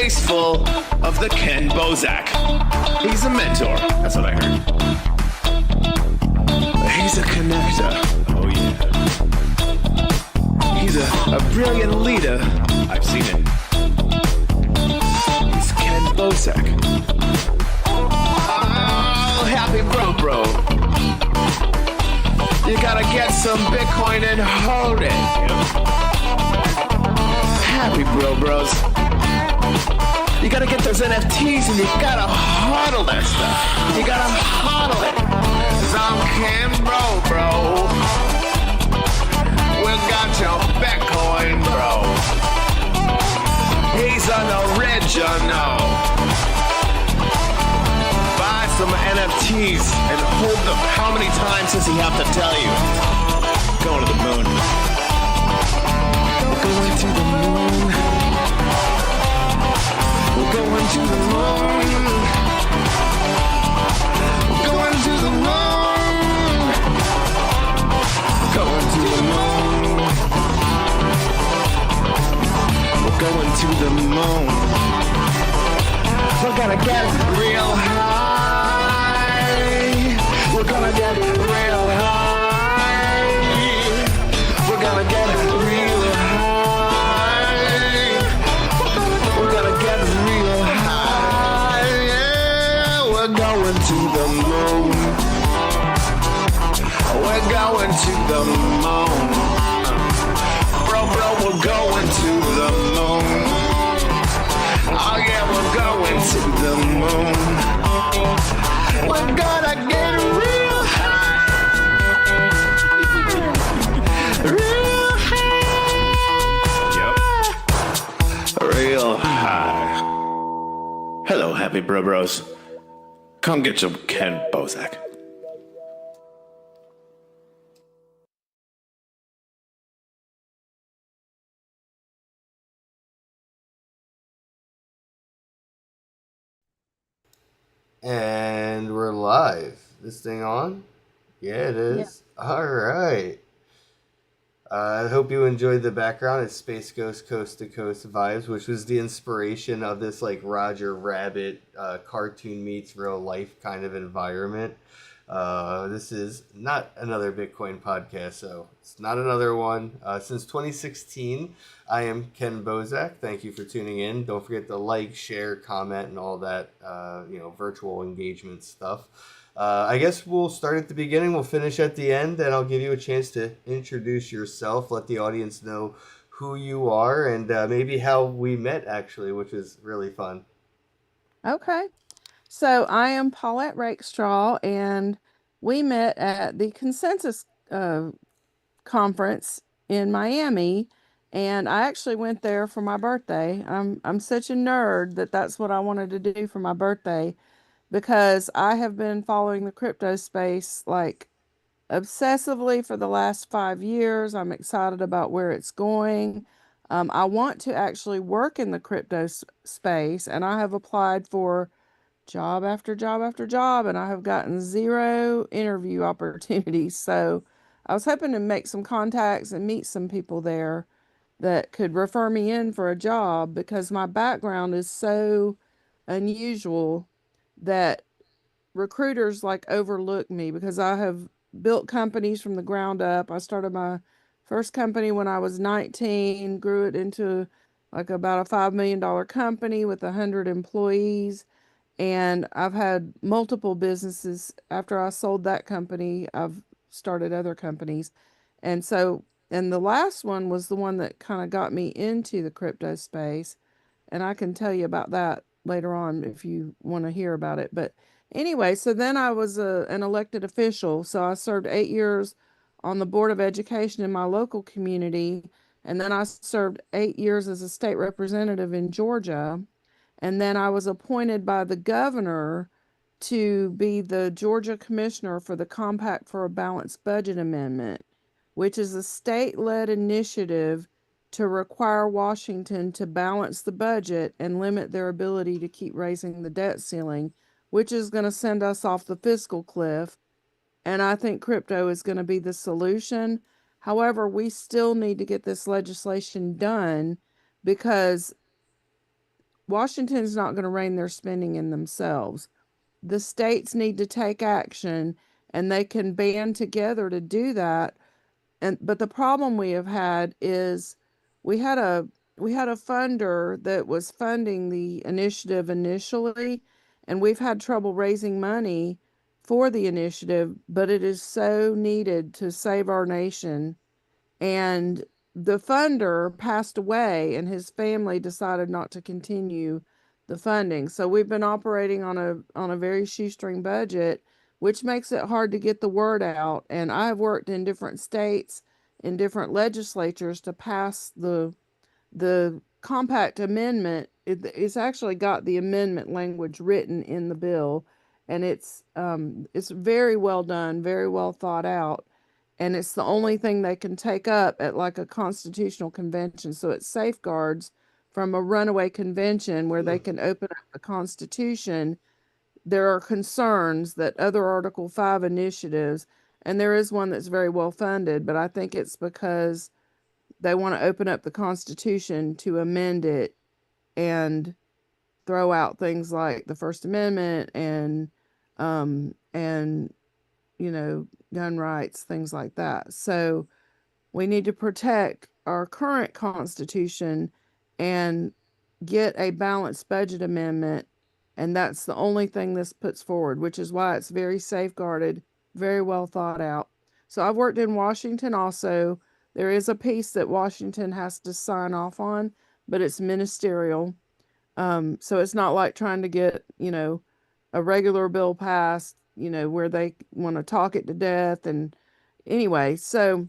face full of the Ken Bozak. He's a mentor, that's what I heard. He's a connector, oh yeah. He's a brilliant leader, I've seen it. He's Ken Bozak. Oh, happy bro. You gotta get some Bitcoin and hold it. Happy bros. You gotta get those NFTs and you gotta hodl that stuff. You gotta hodl it. Cause I'm Ken bro. We got your Bitcoin, bro. He's an original. Buy some NFTs and hold them. How many times does he have to tell you? Going to the moon. Going to the moon. We're going to the moon. We're going to the moon. Going to the moon. We're going to the moon. We're gonna get real high. We're gonna get real high. We're gonna get real high. We're gonna get real high. Yeah, we're going to the moon. We're going to the moon. Bro, we're going to the moon. Oh yeah, we're going to the moon. We're gonna get real high. Real high. Yep. Real high. Hello, happy bros. Come get some Ken Bozak. And we're live. This thing on? Yeah, it is. Yeah. All right. I hope you enjoyed the background. It's Space Ghost Coast to Coast vibes, which was the inspiration of this like Roger Rabbit cartoon meets real life kind of environment. This is not another Bitcoin podcast, so it's not another one. Since 2016, I am Ken Bozak. Thank you for tuning in. Don't forget to like, share, comment, and all that, virtual engagement stuff. I guess we'll start at the beginning. We'll finish at the end, and I'll give you a chance to introduce yourself, let the audience know who you are, and maybe how we met, actually, which is really fun. Okay. So I am Paulette Rakestraw, and we met at the Consensus conference in Miami, and I actually went there for my birthday. I'm such a nerd that that's what I wanted to do for my birthday, because I have been following the crypto space like obsessively for the last 5 years. I'm excited about where it's going. I want to actually work in the crypto space, and I have applied for job after job after job, and I have gotten 0 interview opportunities. So I was hoping to make some contacts and meet some people there that could refer me in for a job, because my background is so unusual that recruiters like overlook me, because I have built companies from the ground up. I started my first company when I was 19, grew it into like about a $5 million company with 100 employees. And I've had multiple businesses. After I sold that company, I've started other companies. And the last one was the one that kind of got me into the crypto space. And I can tell you about that later on if you want to hear about it. But anyway, so then I was an elected official. So I served 8 years on the Board of Education in my local community. And then I served 8 years as a state representative in Georgia. And then I was appointed by the governor to be the Georgia commissioner for the Compact for a Balanced Budget Amendment, which is a state-led initiative to require Washington to balance the budget and limit their ability to keep raising the debt ceiling, which is going to send us off the fiscal cliff. And I think crypto is going to be the solution. However, we still need to get this legislation done, because Washington's not going to rein their spending in themselves. The states need to take action, and they can band together to do that. And but the problem we have had is we had a we had a funder that was funding the initiative initially, and we've had trouble raising money for the initiative, but it is so needed to save our nation. And the funder passed away, and his family decided not to continue the funding. So we've been operating on a very shoestring budget, which makes it hard to get the word out. And I've worked in different states, in different legislatures to pass the compact amendment. It's actually got the amendment language written in the bill, and it's very well done, very well thought out, and it's the only thing they can take up at like a constitutional convention. So it safeguards from a runaway convention where they can open up the Constitution. There are concerns that other Article 5 initiatives, and there is one that's very well funded, but I think it's because they want to open up the Constitution to amend it and throw out things like the First Amendment and gun rights, things like that. So we need to protect our current Constitution and get a balanced budget amendment, and that's the only thing this puts forward, which is why it's very safeguarded, very well thought out. So I've worked in Washington also. There is a piece that Washington has to sign off on, but it's ministerial. So it's not like trying to get, a regular bill passed, where they want to talk it to death. And anyway, so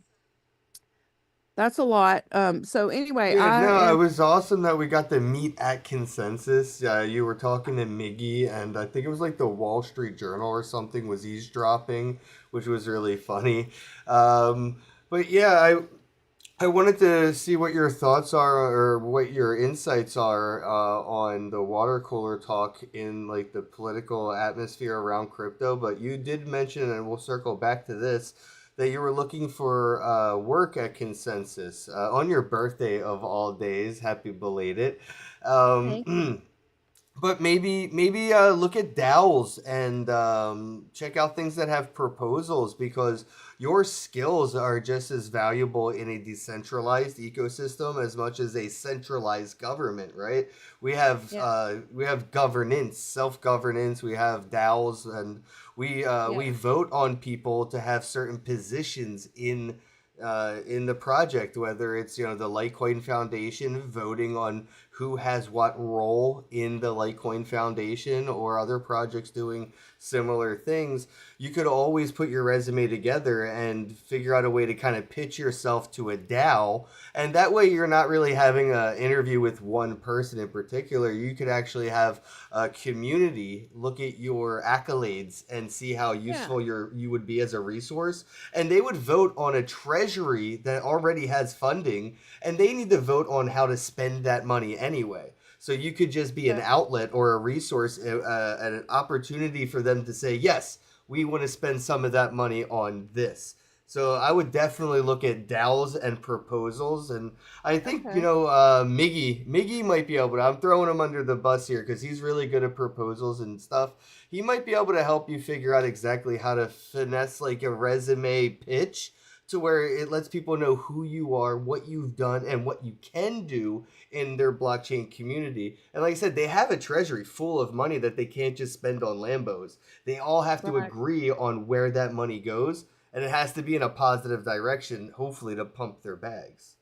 that's a lot. So anyway, Yeah, I no, it am, was awesome that we got to meet at consensus. You were talking to Miggy, and I think it was like the Wall Street Journal or something was eavesdropping, which was really funny. But yeah, I wanted to see what your thoughts are or what your insights are on the water cooler talk in like the political atmosphere around crypto. But you did mention, and we'll circle back to this, that you were looking for work at Consensus on your birthday of all days. Happy belated. thank Um, But maybe look at DAOs and check out things that have proposals because your skills are just as valuable in a decentralized ecosystem as much as a centralized government, right? yeah, We have governance, self governance. We have DAOs, and we yeah, vote on people to have certain positions in the project, whether it's the Litecoin Foundation voting on who has what role in the Litecoin Foundation or other projects doing similar things. You could always put your resume together and figure out a way to kind of pitch yourself to a DAO, and that way you're not really having an interview with one person in particular. You could actually have a community look at your accolades and see how yeah. useful you would be as a resource, and they would vote on a treasury that already has funding, and they need to vote on how to spend that money anyway. So you could just be an So, outlet or a resource, an opportunity for them to say, yes, we want to spend some of that money on this. So I would definitely look at DAOs and proposals, and I think okay. Miggy might be able to. I'm throwing him under the bus here because he's really good at proposals and stuff. He might be able to help you figure out exactly how to finesse like a resume pitch to where it lets people know who you are, what you've done, and what you can do in their blockchain community. And like I said, they have a treasury full of money that they can't just spend on Lambos. They all have to Right. agree on where that money goes, and it has to be in a positive direction, hopefully to pump their bags.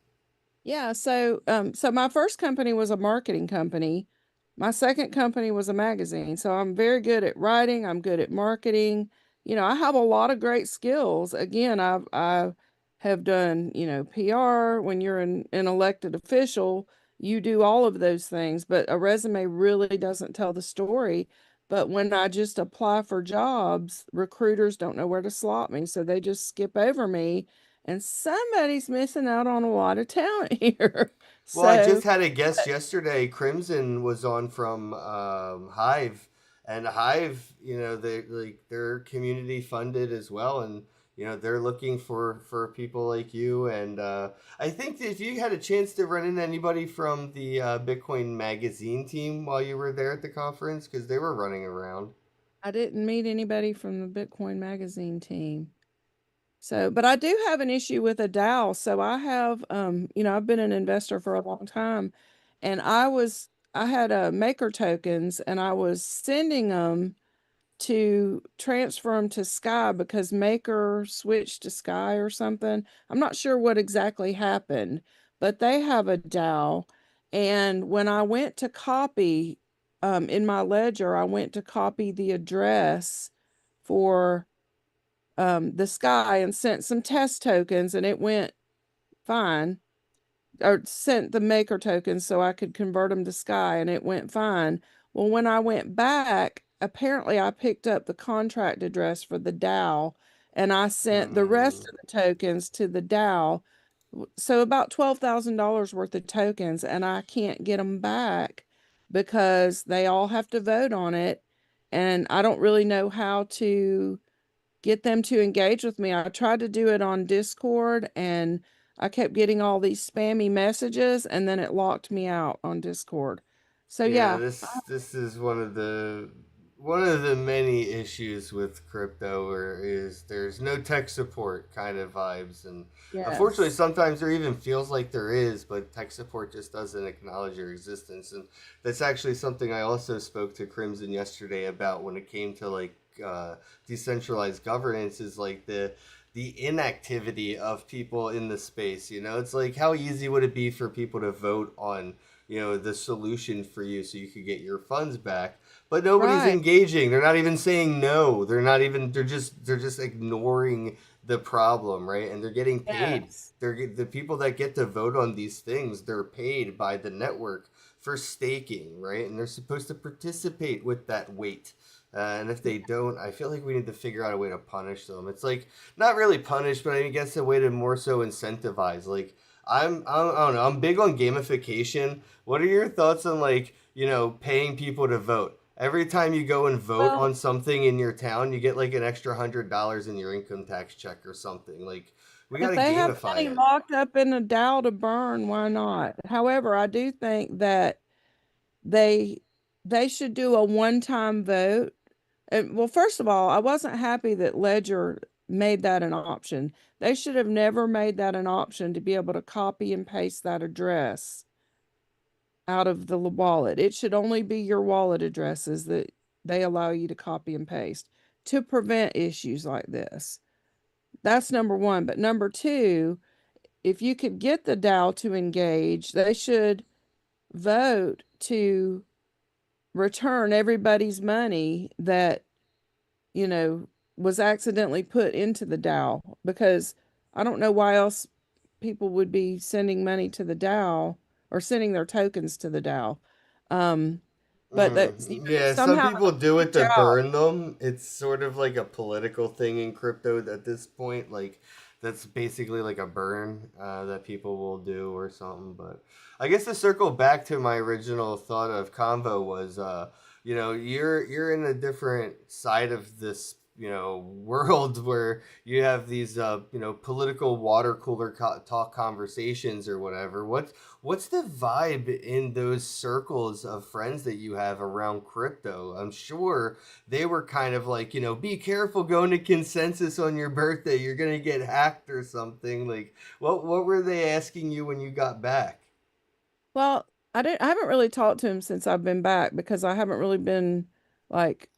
Yeah, so my first company was a marketing company. My second company was a magazine. So I'm very good at writing, I'm good at marketing. I have a lot of great skills. Again, I have done, PR. When you're an elected official, you do all of those things, but a resume really doesn't tell the story. But when I just apply for jobs, recruiters don't know where to slot me, so they just skip over me, and somebody's missing out on a lot of talent here. Well, I So, just had a guest yesterday. Crimson was on from Hive, and Hive, they like they're community funded as well, and they're looking for people like you. And I think that if you had a chance to run into anybody from the Bitcoin Magazine team while you were there at the conference, because they were running around. I didn't meet anybody from the Bitcoin Magazine team. So, but I do have an issue with a DAO. So I have, I've been an investor for a long time, and I had maker tokens, and I was sending them to transfer them to Sky because Maker switched to Sky or something. I'm not sure what exactly happened, but they have a DAO. And when I went to copy, in my ledger, I went to copy the address for the Sky and sent some test tokens, and it went fine, or sent the maker tokens so I could convert them to Sky, and it went fine. Well, when I went back, apparently I picked up the contract address for the DAO, and I sent the rest Hmm. of the tokens to the DAO. So about $12,000 worth of tokens, and I can't get them back because they all have to vote on it. And I don't really know how to get them to engage with me. I tried to do it on Discord, and I kept getting all these spammy messages, and then it locked me out on Discord. So Yeah, yeah, this is one of the many issues with crypto, where is there's no tech support kind of vibes. And unfortunately yes. sometimes there even feels like there is, but tech support just doesn't acknowledge your existence. And that's actually something I also spoke to Crimson yesterday about when it came to like decentralized governance, is like the inactivity of people in the space. It's like, how easy would it be for people to vote on the solution for you so you could get your funds back, but nobody's Right. engaging. They're not even saying no. They're just ignoring the problem, right? And they're getting paid. Yes. The people that get to vote on these things, they're paid by the network for staking, right? And they're supposed to participate with that weight. And if they don't, I feel like we need to figure out a way to punish them. It's like, not really punish, but I guess a way to more so incentivize. Like, I don't know. I'm big on gamification. What are your thoughts on, like, paying people to vote? Every time you go and vote Well, on something in your town, you get like an extra $100 in your income tax check or something. Like, we if gotta they have gamify money it. locked up in a DAO to burn, why not? However, I do think that they they should do a one-time vote. And, well, first of all, I wasn't happy that Ledger made that an option. They should have never made that an option to be able to copy and paste that address out of the wallet. It should only be your wallet addresses that they allow you to copy and paste to prevent issues like this. That's number one. But number two, if you could get the DAO to engage, they should vote to return everybody's money that, you know, was accidentally put into the DAO, because I don't know why else people would be sending money to the DAO or sending their tokens to the DAO. Um, but that's, Yeah, some somehow people do it reach to out. burn them. It's sort of like a political thing in crypto at this point. Like, that's basically like a burn that people will do or something. But I guess to circle back to my original thought of convo was, you're in a different side of this, world, where you have these, political water cooler talk conversations or whatever. What's the vibe in those circles of friends that you have around crypto? I'm sure they were kind of like, be careful going to consensus on your birthday. You're gonna get hacked or something. Like, what were they asking you when you got back? Well, I haven't really talked to him since I've been back because I haven't really been like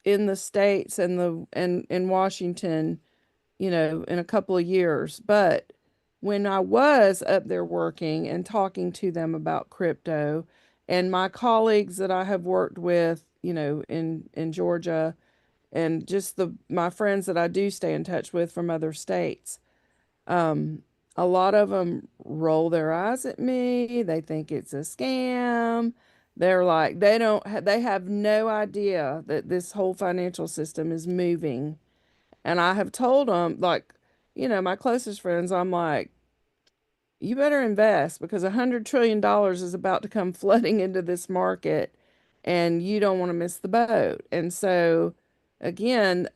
in the States and the and in Washington, in a couple of years. But when I was up there working and talking to them about crypto, and my colleagues that I have worked with, in Georgia, and just the my friends that I do stay in touch with from other states, um, a lot of them roll their eyes at me. They think it's a scam. They're like, they have no idea that this whole financial system is moving. And I have told them, like, my closest friends, I'm like, you better invest because $100 trillion is about to come flooding into this market, and you don't want to miss the boat. And so, again,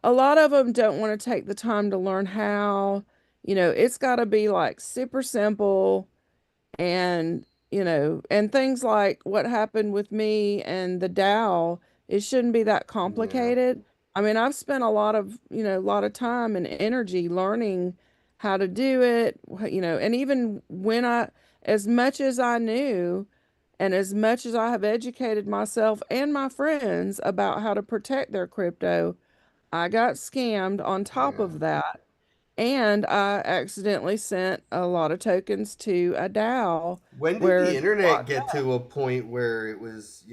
a lot of them don't want to take the time to learn how. It's got to be like super simple, and and things like what happened with me and the DAO, it shouldn't be that Yeah. complicated. I mean, I've spent a lot of time and energy learning how to do it, and even when as much as I knew and as much as I have educated myself and my friends about how to protect their crypto, I got scammed on top Yeah. of that. And I accidentally sent a lot of tokens to a DAO When did where the they internet blocked get that. to a point where it was,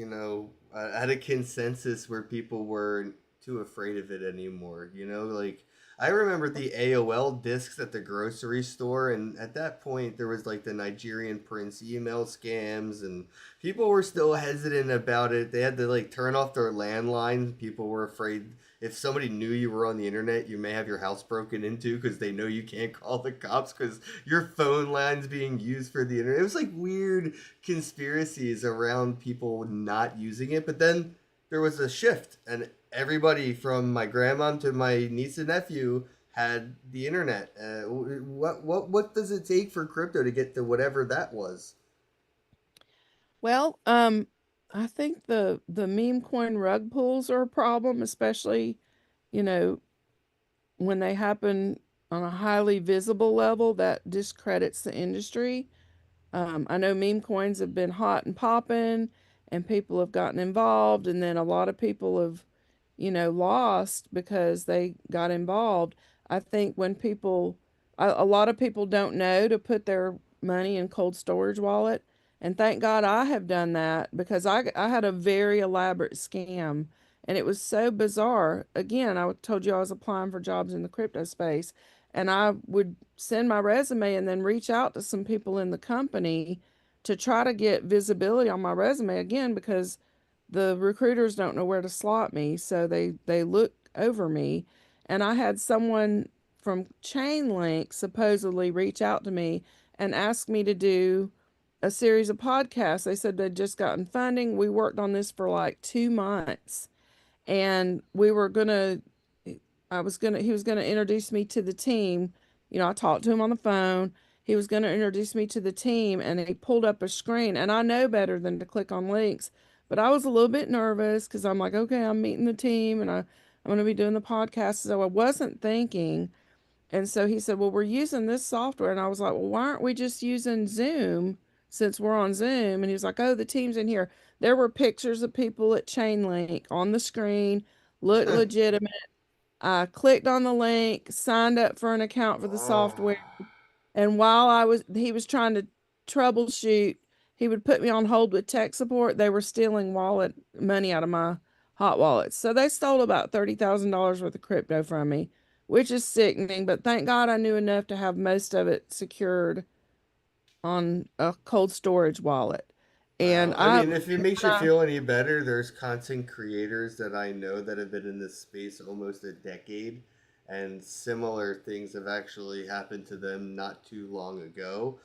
at a consensus where people weren't too afraid of it anymore? Like I remember the AOL discs at the grocery store, and at that point there was like the Nigerian Prince email scams, and people were still hesitant about it. They had to like turn off their landline. People were afraid if somebody knew you were on the internet, you may have your house broken into because they know you can't call the cops because your phone line's being used for the internet. It was like weird conspiracies around people not using it. But then there was a shift, and everybody from my grandma to my niece and nephew had the internet. What does it take for crypto to get to whatever that was? Well, I think the meme coin rug pulls are a problem, especially, you know, when they happen on a highly visible level that discredits the industry. I know meme coins have been hot and popping, and people have gotten involved, and then a lot of people have, lost because they got involved. I think when a lot of people don't know to put their money in cold storage wallet, and thank God I have done that because I had a very elaborate scam, and it was so bizarre. Again, I told you I was applying for jobs in the crypto space, and I would send my resume and then reach out to some people in the company to try to get visibility on my resume again because the recruiters don't know where to slot me, so they look over me. And I had someone from Chainlink supposedly reach out to me and ask me to do a series of podcasts. They said they'd just gotten funding. We worked on this for like 2 months, and we were gonna he was gonna introduce me to the team. I talked to him on the phone. He was gonna introduce me to the team, and he pulled up a screen, and I know better than to click on links, but I was a little bit nervous because I'm like, okay, I'm meeting the team, and I'm gonna be doing the podcast, so I wasn't thinking. And so he said, well, we're using this software, and I was like, well, why aren't we just using Zoom since we're on Zoom? And he was like, oh, the team's in here. There were pictures of people at Chainlink on the screen, looked legitimate. I clicked on the link, signed up for an account for the Oh. software, and he was trying to troubleshoot, he would put me on hold with tech support. They were stealing wallet money out of my hot wallets. So they stole about $30,000 worth of crypto from me, which is sickening, but thank God I knew enough to have most of it secured on a cold storage wallet. And Wow. I I, mean, if it makes you I feel any better, there's content creators that I know that have been in this space almost a decade, and similar things have actually happened to them not too long ago.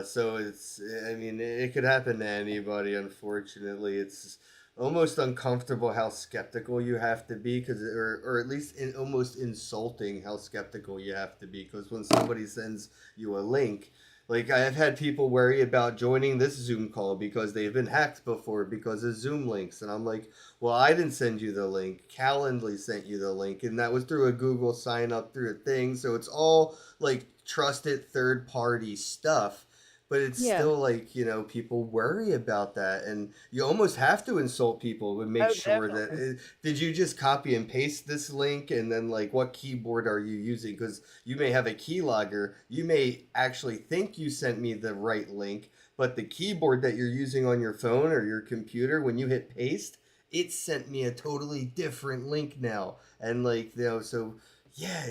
So I mean, it could happen to anybody, unfortunately. It's almost uncomfortable how skeptical you have to be, or at least almost insulting how skeptical you have to be, because when somebody sends you a link, like I've had people worry about joining this Zoom call because they've been hacked before because of Zoom links, and I'm like, well, I didn't send you the link. Calendly sent you the link, and that was through a Google sign up through a thing. So it's all like trusted third party stuff. But it's yeah. still like, people worry about that. And you almost have to insult people to make Oh, sure that. definitely. Did you just copy and paste this link? And then, like, what keyboard are you using? Because you may have a keylogger. You may actually think you sent me the right link, but the keyboard that you're using on your phone or your computer, when you hit paste, it sent me a totally different link now. And, like, so yeah,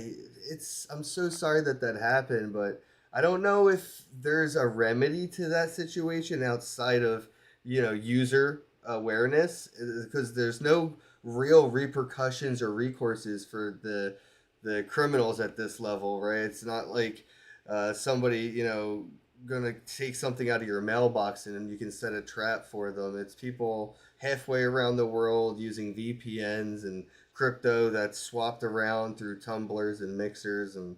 I'm so sorry that that happened, but I don't know if there's a remedy to that situation outside of, user awareness, because there's no real repercussions or recourses for the criminals at this level, right? It's not like somebody, gonna take something out of your mailbox and then you can set a trap for them. It's people halfway around the world using VPNs and crypto that's swapped around through tumblers and mixers. And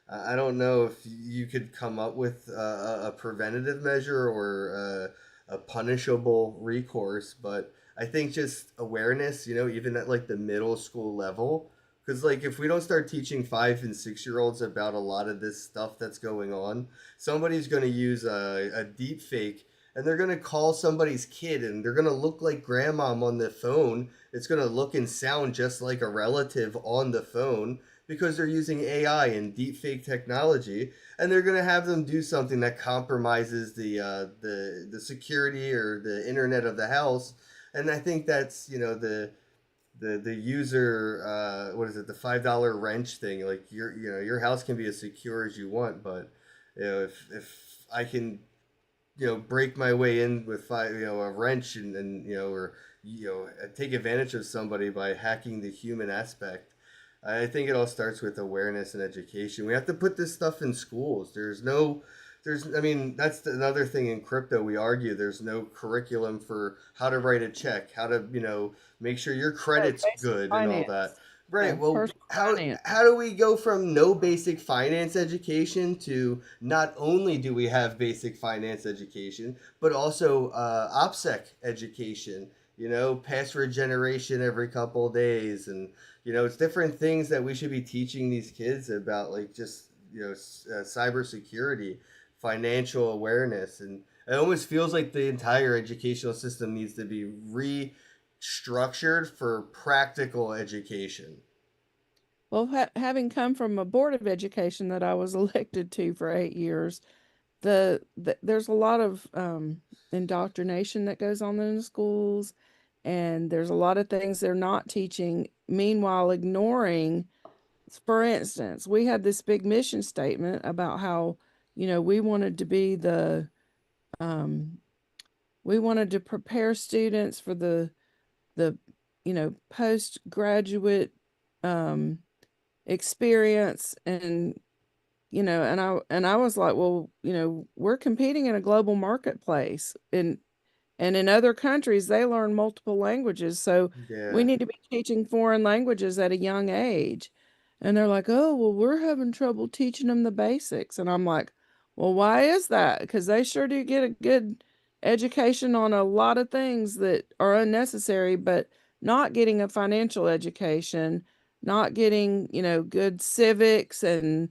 I don't know if you could come up with a preventative measure or a punishable recourse, but I think just awareness, even at like the middle school level, because like if we don't start teaching 5 and 6 year olds about a lot of this stuff that's going on, somebody's going to use a deep fake and they're going to call somebody's kid and they're going to look like grandmom on the phone. It's going to look and sound just like a relative on the phone because they're using AI and deep fake technology, and they're going to have them do something that compromises the security or the internet of the house. And I think that's the user, what is it, the $5 wrench thing. Like your house can be as secure as you want, but if I can break my way in with a wrench and or take advantage of somebody by hacking the human aspect. I think it all starts with awareness and education. We have to put this stuff in schools. I mean, that's another thing in crypto. We argue there's no curriculum for how to write a check, how to, make sure your Right, credit's basic good and all that. finance. Yeah, Right. Well, personal how finance. how do we go from no basic finance education to not only do we have basic finance education, but also OPSEC education? Password generation every couple of days, and it's different things that we should be teaching these kids about, like just cybersecurity, financial awareness, and it almost feels like the entire educational system needs to be restructured for practical education. Well, having come from a board of education that I was elected to for 8 years, there's a lot of indoctrination that goes on in the schools, and there's a lot of things they're not teaching. Meanwhile, ignoring, for instance, we had this big mission statement about how we wanted to be um, we wanted to prepare students for the postgraduate um, experience, and I was like, well, we're competing in a global marketplace, and in other countries they learn multiple languages, so we Yeah. need to be teaching foreign languages at a young age. And they're like, oh, well, we're having trouble teaching them the basics. And I'm like, well, why is that? Because they sure do get a good education on a lot of things that are unnecessary, but not getting a financial education, not getting good civics, and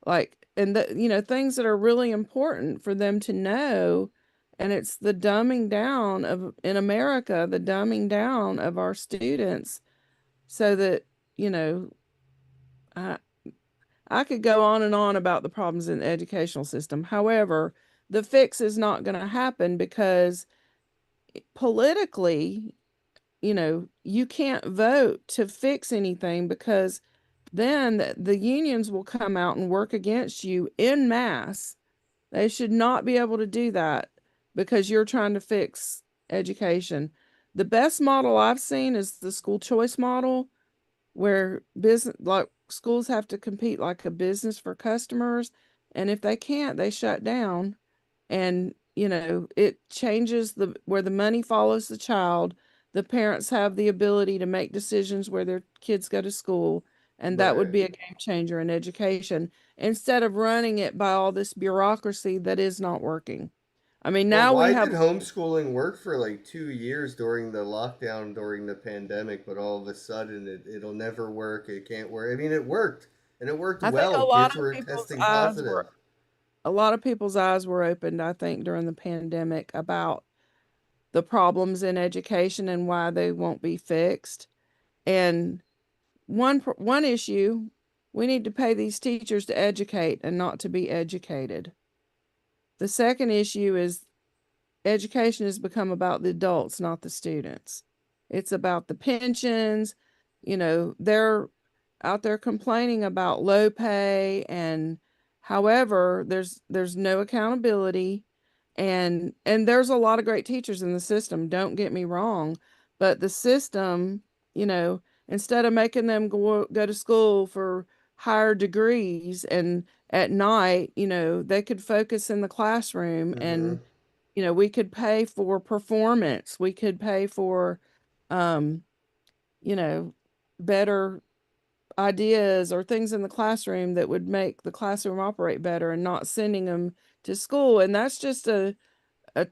things that are really important for them to know. And it's the dumbing down of, in America, the dumbing down of our students, so that, you know, I, I could go on and on about the problems in the educational system. However, the fix is not going to happen because politically, you can't vote to fix anything, because then the unions will come out and work against you en masse. They should not be able to do that because you're trying to fix education. The best model I've seen is the school choice model, where business, like schools, have to compete like a business for customers, and if they can't, they shut down. And it changes the where the money follows the child. The parents have the ability to make decisions where their kids go to school, and that would Right. be a game changer in education, instead of running it by all this bureaucracy that is not working. I mean, Well, now we why have. did homeschooling work for like 2 years during the lockdown, during the pandemic, but all of a sudden it'll never work? It can't work. I mean, it worked, and it worked I think well. Kids were people's testing eyes were positive. a lot of people's eyes were opened, I think, during the pandemic about the problems in education and why they won't be fixed. And one issue, we need to pay these teachers to educate and not to be educated. The second issue is education has become about the adults, not the students. It's about the pensions. They're out there complaining about low pay, and however, there's no accountability, and there's a lot of great teachers in the system, don't get me wrong, but the system, instead of making them go to school for higher degrees and at night, they could focus in the classroom, Mm-hmm. and we could pay for performance. We could pay for, um, you know, better ideas or things in the classroom that would make the classroom operate better, and not sending them to school. And that's just a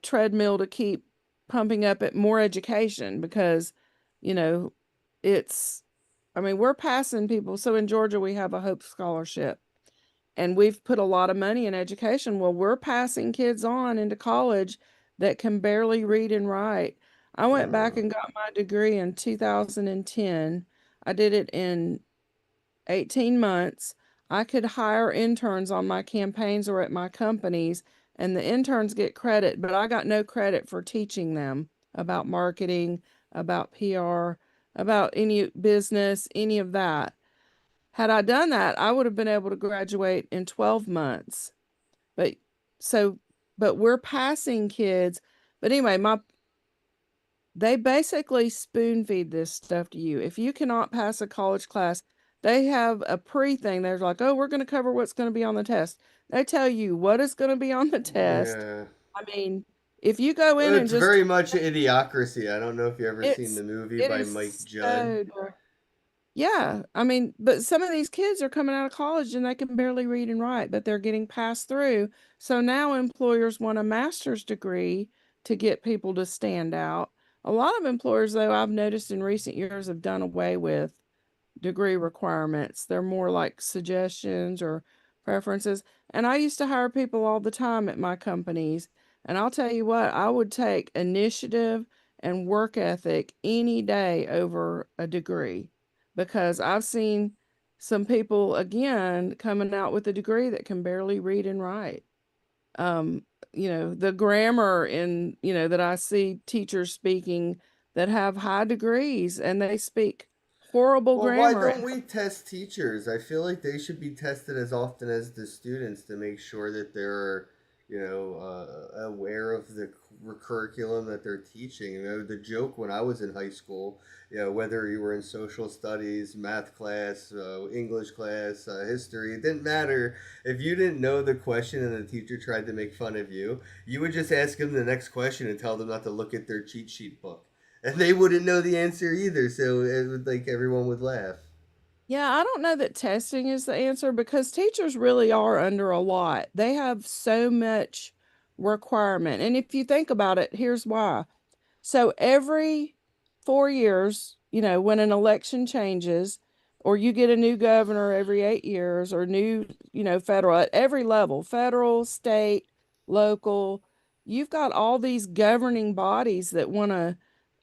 treadmill to keep pumping up at more education, because, you know, it's, I mean, we're passing people. So in Georgia, we have a Hope Scholarship, and we've put a lot of money in education. Well, we're passing kids on into college that can barely read and write. I went back Uh, and got my degree in 2010. I did it in 18 months. I could hire interns on my campaigns or at my companies, and the interns get credit, but I got no credit for teaching them about marketing, about PR, about any business, any of that. Had I done that, I would have been able to graduate in 12 months. But so, but we're passing kids. But anyway, they basically spoon feed this stuff to you. If you cannot pass a college class, they have a pre thing. They're like, oh, we're going to cover what's going to be on the test. They tell you what is going to be on the test. yeah. I mean, if you go in and It's just, very much Idiocracy. I don't know if you ever seen it's, the movie it by Mike is Judd. so, yeah. I mean, but some of these kids are coming out of college and they can barely read and write, but they're getting passed through. So now employers want a master's degree to get people to stand out. A lot of employers, though, I've noticed in recent years have done away with degree requirements. They're more like suggestions or preferences. And I used to hire people all the time at my companies. And I'll tell you what, I would take initiative and work ethic any day over a degree, because I've seen some people, again, coming out with a degree that can barely read and write. Um, the grammar that I see teachers speaking that have high degrees, and they speak horrible Well, why grammar. don't we test teachers? I feel like they should be tested as often as the students to make sure that they're, aware of the curriculum that they're teaching. The joke when I was in high school, whether you were in social studies, math class, English class, history, it didn't matter. If you didn't know the question and the teacher tried to make fun of you, you would just ask them the next question and tell them not to look at their cheat sheet book, and they wouldn't know the answer either. So it would, like, everyone would laugh. Yeah, I don't know that testing is the answer, because teachers really are under a lot. They have so much requirement. And if you think about it, here's why. So every 4 years, when an election changes, or you get a new governor every 8 years, or new, federal, at every level, federal, state, local, you've got all these governing bodies that want to,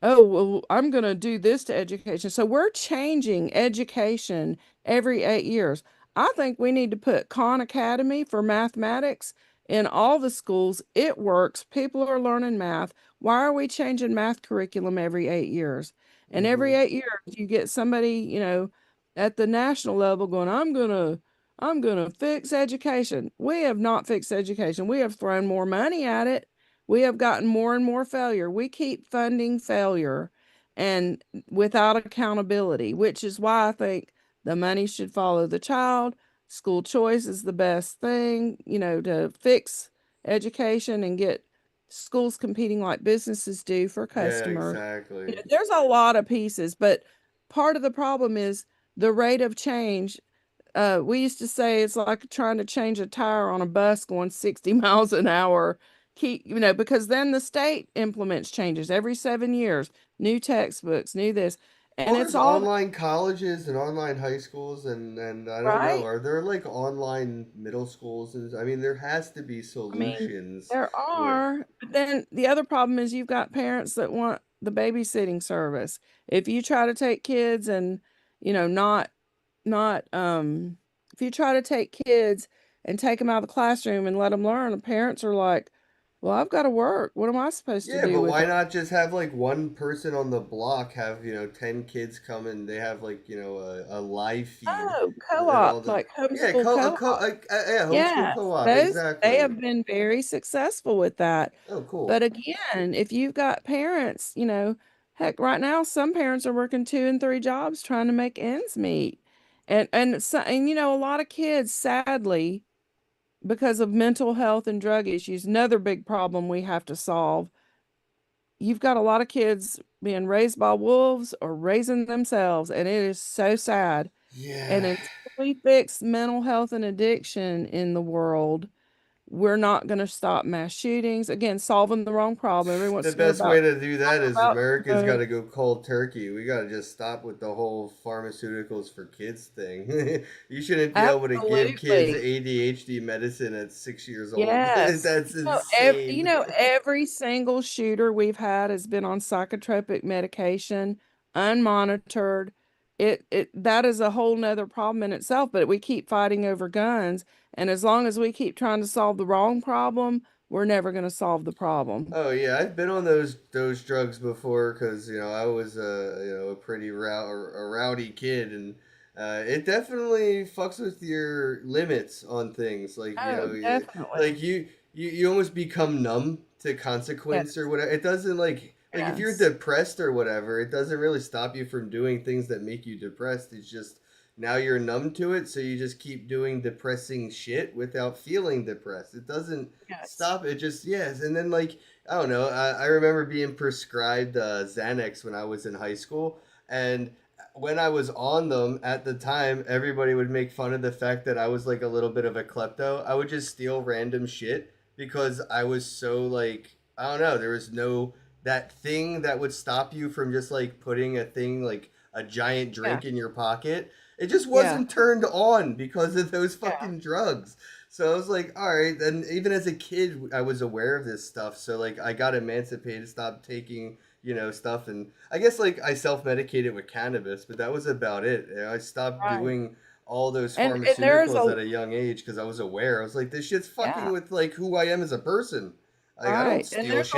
oh, well, I'm going to do this to education. So we're changing education every 8 years. I think we need to put Khan Academy for mathematics in all the schools. It works. People are learning math. Why are we changing math curriculum every 8 years? And Mm-hmm. every 8 years, you get somebody, at the national level going, I'm gonna fix education. We have not fixed education. We have thrown more money at it. We have gotten more and more failure. We keep funding failure and without accountability, which is why I think the money should follow the child. School choice is the best thing, to fix education and get schools competing like businesses do for Yeah, customers. exactly. There's a lot of pieces, but part of the problem is the rate of change. We used to say it's like trying to change a tire on a bus going 60 miles an hour. Because then the state implements changes every 7 years, new textbooks, new this, Well, and it's there's all online colleges and online high schools, and I don't know, right. are there like online middle schools? And I mean, there has to be I mean, solutions there where, are, but then the other problem is you've got parents that want the babysitting service. If you try to take kids and, not if you try to take kids and take them out of the classroom and let them learn, the parents are like, well, I've got to work. What am I supposed to yeah, do but with why them? not just have like one person on the block have, 10 kids come, and they have like, a live feed Oh, and all co-op, the, like yeah, homeschool co-op. yeah, homeschool Yes, co-op, those they exactly. have been very successful with that. Oh, But cool. again, if you've got parents, heck, right now some parents are working 2 and 3 jobs trying to make ends meet. And a lot of kids, sadly, because of mental health and drug issues, another big problem we have to solve. You've got a lot of kids being raised by wolves or raising themselves, and it is so sad. And Yeah. until we fix mental health and addiction in the world, we're not going to stop mass shootings. Again, solving the wrong problem. Everyone The wants to hear best way about to do that is about America's got to go cold turkey. We got to just stop with the whole pharmaceuticals for kids thing. You shouldn't be able to give kids absolutely. ADHD medicine at 6 years old. Yes. That's You insane. know, every single shooter we've had has been on psychotropic medication, unmonitored. It that is a whole nother problem in itself, but we keep fighting over guns. And as long as we keep trying to solve the wrong problem, we're never going to solve the problem. Oh yeah, I've been on those drugs before because I was a pretty a rowdy kid, and it definitely fucks with your limits on things. Like Oh, definitely. like you almost become numb to Yes. consequence or whatever. It doesn't like if you're Yes. depressed or whatever, it doesn't really stop you from doing things that make you depressed. It's just now you're numb to it, so you just keep doing depressing shit without feeling depressed. It doesn't Yes. stop. It just yes, and then like I don't know. I remember being prescribed Xanax when I was in high school, and when I was on them at the time, everybody would make fun of the fact that I was like a little bit of a klepto. I would just steal random shit because I was so like I don't know. There was no that thing that would stop you from just like putting a thing like a giant Yeah. drink in your pocket. It just Yeah. wasn't turned on because of those Yeah. fucking drugs. So I was like, all right. Then even as a kid, I was aware of this stuff. So like, I got emancipated, stopped taking stuff, and I guess like I self medicated with cannabis, but that was about it. I stopped Right. doing all those And there's pharmaceuticals a at a young age because I was aware. I was like, this shit's fucking yeah. with like who I am as a person. Like I don't Right. And steal shit.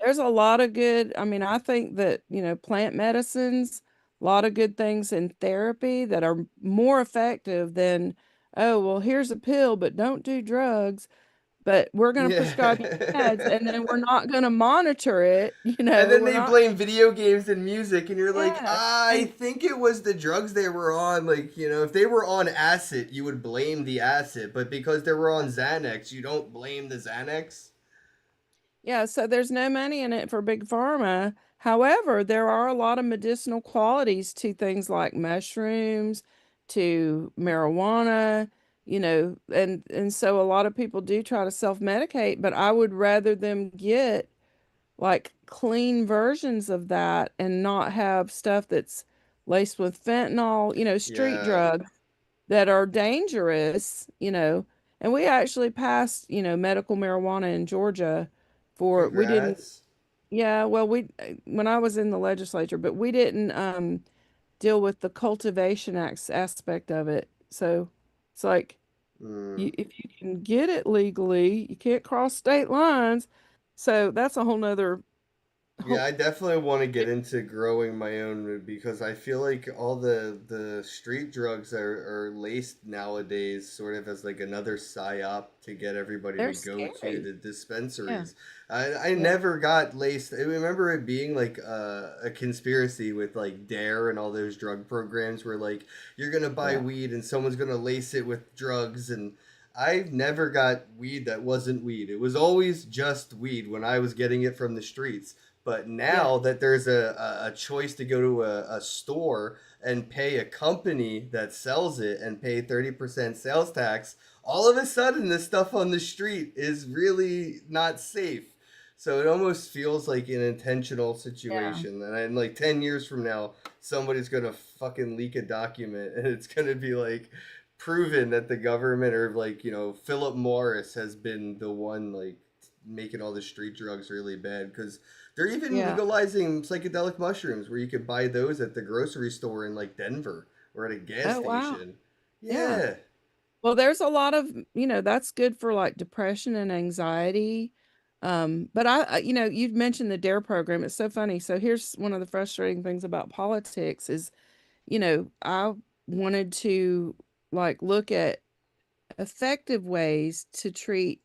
there's a lot of good, I mean, I think that, plant medicines, a lot of good things in therapy that are more effective than, oh, well, here's a pill, but don't do drugs. But we're going to prescribe you meds, Yeah. and then we're not going to monitor it. And then We're they not. blame video games and music, and you're like, Yes. I And think it was the drugs they were on. Like, if they were on acid, you would blame the acid, but because they were on Xanax, you don't blame the Xanax. yeah, so there's no money in it for big pharma. However, there are a lot of medicinal qualities to things like mushrooms, to marijuana, and so a lot of people do try to self-medicate, but I would rather them get like clean versions of that and not have stuff that's laced with fentanyl, street Yeah, drugs that are dangerous, and we actually passed, medical marijuana in Georgia for we didn't congrats. yeah, well we when I was in the legislature, but we didn't deal with the cultivation aspect of it. So it's like Mm. if you can get it legally, you can't cross state lines. So that's a whole nother Yeah, whole I definitely want to get into growing my own because I feel like all the street drugs are laced nowadays sort of as like another psyop to get everybody to they're go to scary. the Yeah. dispensaries. I Yeah. never got laced. I remember it being like a conspiracy with like DARE and all those drug programs where like you're gonna buy Yeah. weed and someone's gonna lace it with drugs and I never got weed that wasn't weed. It was always just weed when I was getting it from the streets. But Yeah. now that there's a choice to go to a store and pay a company that sells it and pay 30% sales tax, all of a sudden the stuff on the street is really not safe. So it almost feels like an intentional Yeah. situation. And in like 10 years from now, somebody's going to fucking leak a document and it's going to be like proven that the government or like, Philip Morris has been the one like making all the street drugs really bad because they're even Yeah. legalizing psychedelic mushrooms where you could buy those at the grocery store in like Denver or at a gas Oh, wow. station. Yeah. Yeah. Well, there's a lot of, that's good for like depression and anxiety. But you've mentioned the DARE program. It's so funny. So here's one of the frustrating things about politics is, I wanted to like look at effective ways to treat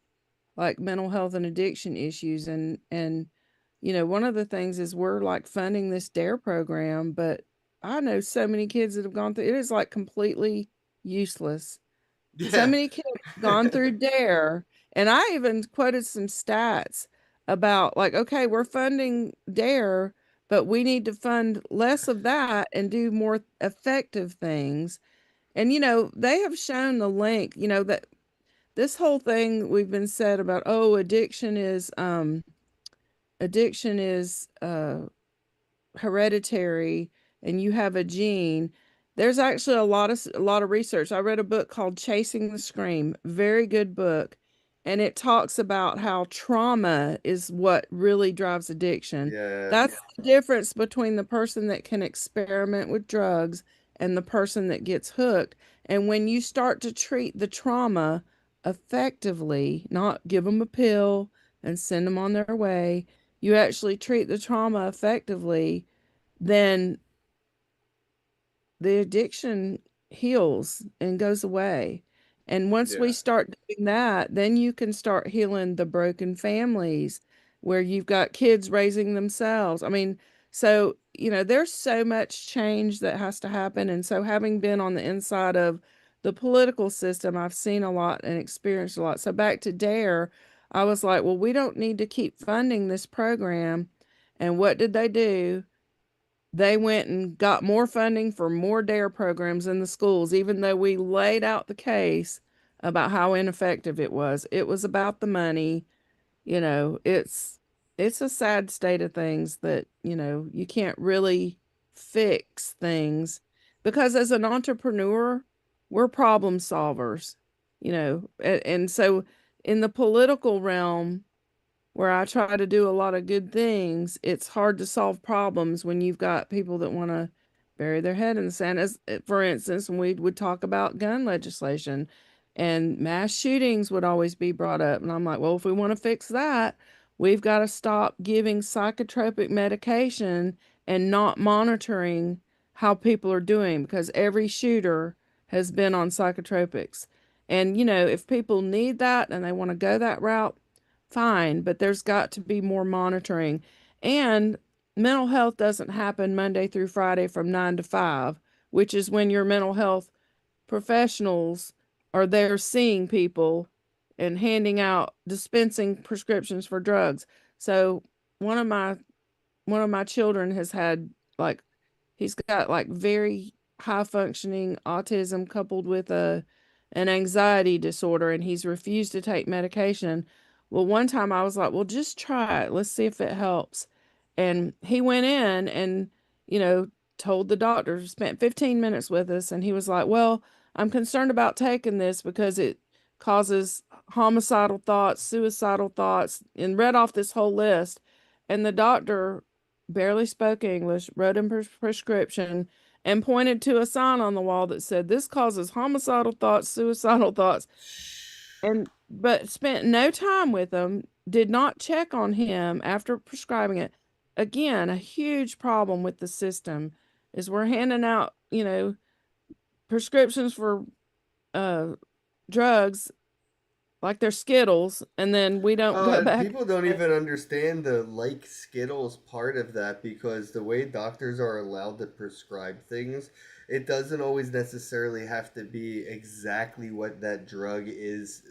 like mental health and addiction issues and one of the things is we're like funding this DARE program, but I know so many kids that have gone through it is like completely useless. So Yeah. many kids gone through DARE, and I even quoted some stats about like, okay, we're funding DARE, but we need to fund less of that and do more effective things. And they have shown the link, that this whole thing we've been said about, oh, addiction is hereditary and you have a gene. There's actually a lot of research. I read a book called Chasing the Scream, very good book, and it talks about how trauma is what really drives addiction. Yeah. That's the difference between the person that can experiment with drugs and the person that gets hooked. And when you start to treat the trauma effectively, not give them a pill and send them on their way, you actually treat the trauma effectively, then the addiction heals and goes away. And once we Yeah. start doing that, then you can start healing the broken families where you've got kids raising themselves. I mean, so, there's so much change that has to happen. And so, having been on the inside of the political system, I've seen a lot and experienced a lot. So, back to DARE, I was like, well, we don't need to keep funding this program. And what did they do? They went and got more funding for more DARE programs in the schools, even though we laid out the case about how ineffective it was. It was about the money. It's a sad state of things that, you can't really fix things because as an entrepreneur, we're problem solvers, and so in the political realm, where I try to do a lot of good things, it's hard to solve problems when you've got people that want to bury their head in the sand. As for instance, when we would talk about gun legislation and mass shootings would always be brought up. And I'm like, well, if we want to fix that, we've got to stop giving psychotropic medication and not monitoring how people are doing because every shooter has been on psychotropics. And, if people need that and they want to go that route, fine, but there's got to be more monitoring. And mental health doesn't happen Monday through Friday from 9 to 5, which is when your mental health professionals are there seeing people and handing out, dispensing prescriptions for drugs. So one of my one of my children has had like he's got like very high functioning autism coupled with a an anxiety disorder and he's refused to take medication. Well, one time I was like, "Well, just try it. Let's see if it helps." And he went in and, you know, told the doctor, spent 15 minutes with us and he was like, "Well, I'm concerned about taking this because it causes homicidal thoughts, suicidal thoughts," and read off this whole list. And the doctor barely spoke English, wrote him prescription, and pointed to a sign on the wall that said, "This causes homicidal thoughts, suicidal thoughts." And but spent no time with him, did not check on him after prescribing it. Again, a huge problem with the system is we're handing out, prescriptions for uh drugs like they're Skittles, and then we don't go And back. people don't even understand the like Skittles part of that because the way doctors are allowed to prescribe things, it doesn't always necessarily have to be exactly what that drug is,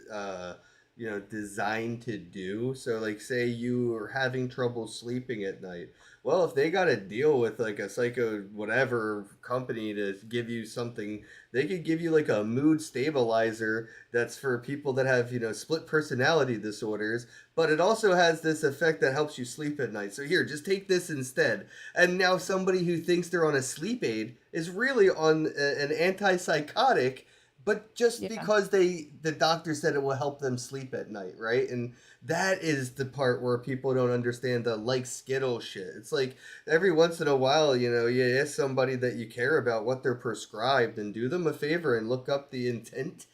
designed to do. So, like, say you are having trouble sleeping at night. Well, if they got to deal with like a psycho whatever company to give you something, they could give you like a mood stabilizer that's for people that have, split personality disorders, but it also has this effect that helps you sleep at night. So here, just take this instead. And now somebody who thinks they're on a sleep aid is really on an antipsychotic, but just Yeah. because the doctor said it will help them sleep at night, right? And that is the part where people don't understand the like Skittle shit. It's like every once in a while, you ask somebody that you care about what they're prescribed and do them a favor and look up the intent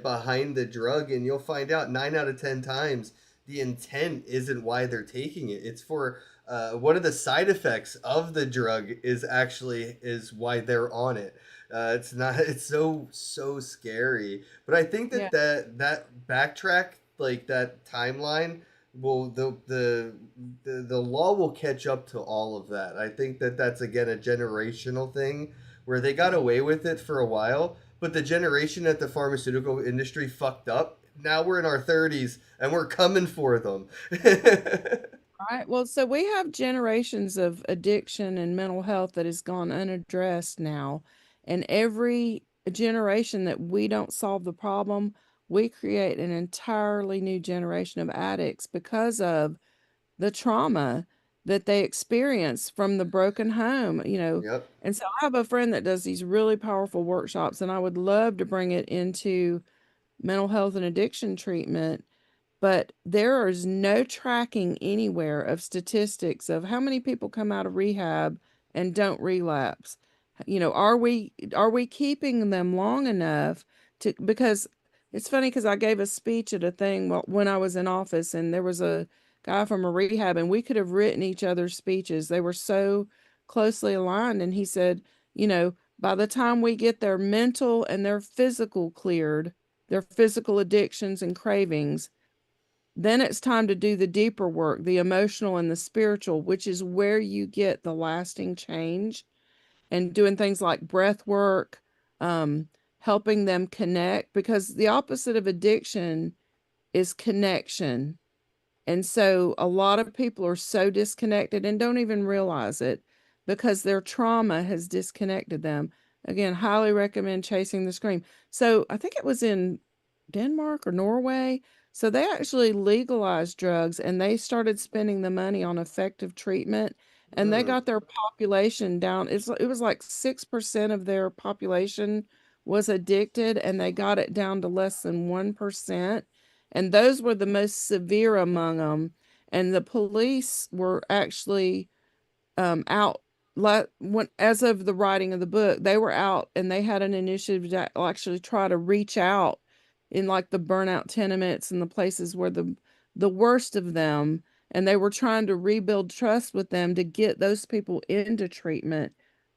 behind the drug, and you'll find out 9 out of 10 times the intent isn't why they're taking it. It's for one of the side effects of the drug is why they're on it. It's not. It's so scary. But I think Yeah. that backtrack, like that timeline, will the law will catch up to all of that. I think that that's again a generational thing where they got away with it for a while, but the generation that the pharmaceutical industry fucked up, now we're in our 30s and we're coming for them. Right. Well, so we have generations of addiction and mental health that has gone unaddressed now. And every generation that we don't solve the problem, we create an entirely new generation of addicts because of the trauma that they experience from the broken home. Yep. And so I have a friend that does these really powerful workshops, and I would love to bring it into mental health and addiction treatment, but there is no tracking anywhere of statistics of how many people come out of rehab and don't relapse. Are we keeping them long enough to, because it's funny because I gave a speech at a thing when I was in office, and there was a guy from a rehab, and we could have written each other's speeches. They were so closely aligned, and he said, by the time we get their mental and their physical cleared, their physical addictions and cravings, then it's time to do the deeper work, the emotional and the spiritual, which is where you get the lasting change, and doing things like breath work, um, helping them connect, because the opposite of addiction is connection. And so a lot of people are so disconnected and don't even realize it because their trauma has disconnected them. Again, highly recommend Chasing the Scream. So I think it was in Denmark or Norway. So they actually legalized drugs and they started spending the money on effective treatment, and they Mm. got their population down. It was like 6% of their population was addicted, and they got it down to less than 1%, and those were the most severe among them. And the police were actually out, when, as of the writing of the book, they were out and they had an initiative to actually try to reach out in like the burnout tenements and the places where the worst of them, and they were trying to rebuild trust with them to get those people into treatment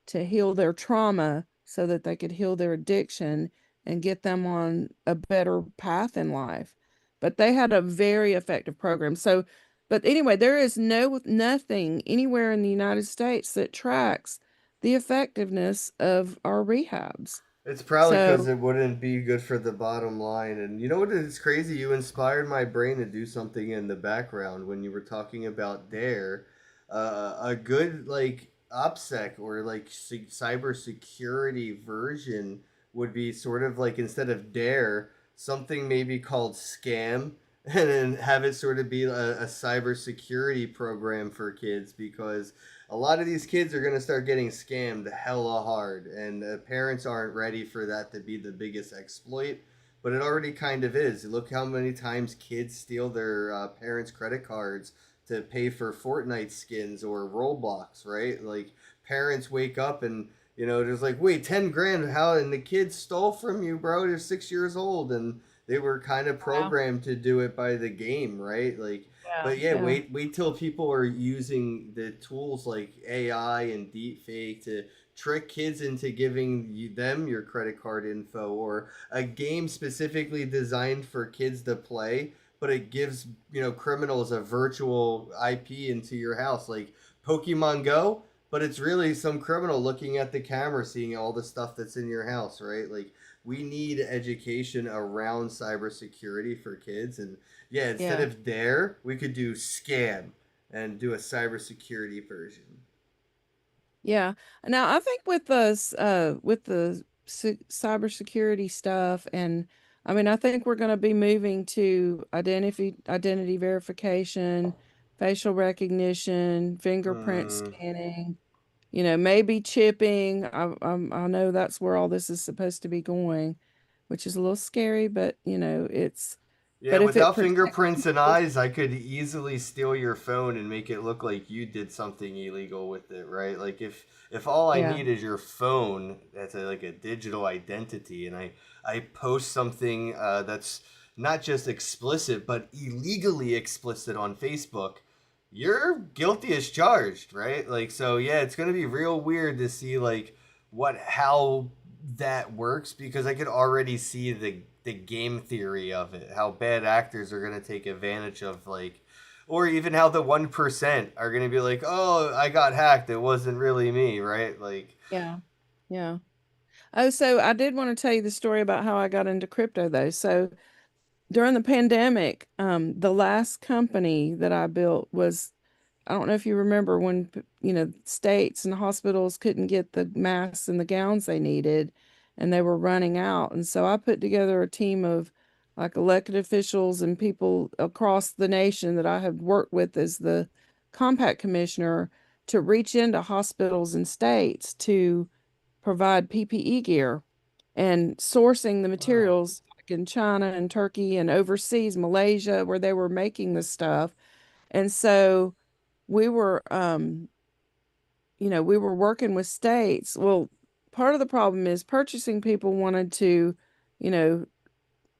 to heal their trauma so that they could heal their addiction and get them on a better path in life. But they had a very effective program. So, but anyway, there is nothing anywhere in the United States that tracks the effectiveness of our rehabs. It's probably because So, it wouldn't be good for the bottom line. And you know what is crazy? You inspired my brain to do something in the background when you were talking about Dare. A good like OPSEC or like cyber security version would be sort of like, instead of Dare, something maybe called Scam, and then have it sort of be a cybersecurity program for kids, because a lot of these kids are going to start getting scammed hella hard, and parents aren't ready for that to be the biggest exploit, but it already kind of is. Look how many times kids steal their parents' credit cards to pay for Fortnite skins or Roblox, right? Like, parents wake up and there's like, wait, 10 grand, how? And the kids stole from you, bro. They're 6 years old, and they were kind of yeah, programmed to do it by the game, right? Like, yeah, but yeah, yeah, wait till people are using the tools like AI and deepfake to trick kids into giving them your credit card info, or a game specifically designed for kids to play, but it gives criminals a virtual IP into your house, like Pokemon Go, but it's really some criminal looking at the camera, seeing all the stuff that's in your house, right? Like, we need education around cybersecurity for kids, and yeah, instead yeah. of Dare, we could do Scam and do a cybersecurity version. Yeah. Now, I think with the cybersecurity stuff, and I mean, I think we're going to be moving to identity verification, facial recognition, fingerprint Hmm. scanning, maybe chipping. I know that's where all this is supposed to be going, which is a little scary, but Yeah, but if it without protects fingerprints and people, eyes, I could easily steal your phone and make it look like you did something illegal with it, right? Like, if all I yeah, need is your phone, that's like a digital identity, and I post something that's not just explicit but illegally explicit on Facebook, you're guilty as charged, right? Like, so yeah, it's gonna be real weird to see like how that works, because I could already see the game theory of it, how bad actors are gonna take advantage of, like, or even how the 1% are gonna be like, oh, I got hacked, it wasn't really me, right? Like, yeah, yeah. Oh, so I did want to tell you the story about how I got into crypto though. So during the pandemic, the last company that I built was, I don't know if you remember when, states and hospitals couldn't get the masks and the gowns they needed and they were running out. And so I put together a team of like elected officials and people across the nation that I had worked with as the compact commissioner to reach into hospitals and states to provide PPE gear and sourcing the Wow. materials like in China and Turkey and overseas, Malaysia, where they were making this stuff. And so we were, we were working with states. Well, part of the problem is purchasing people wanted to, you know,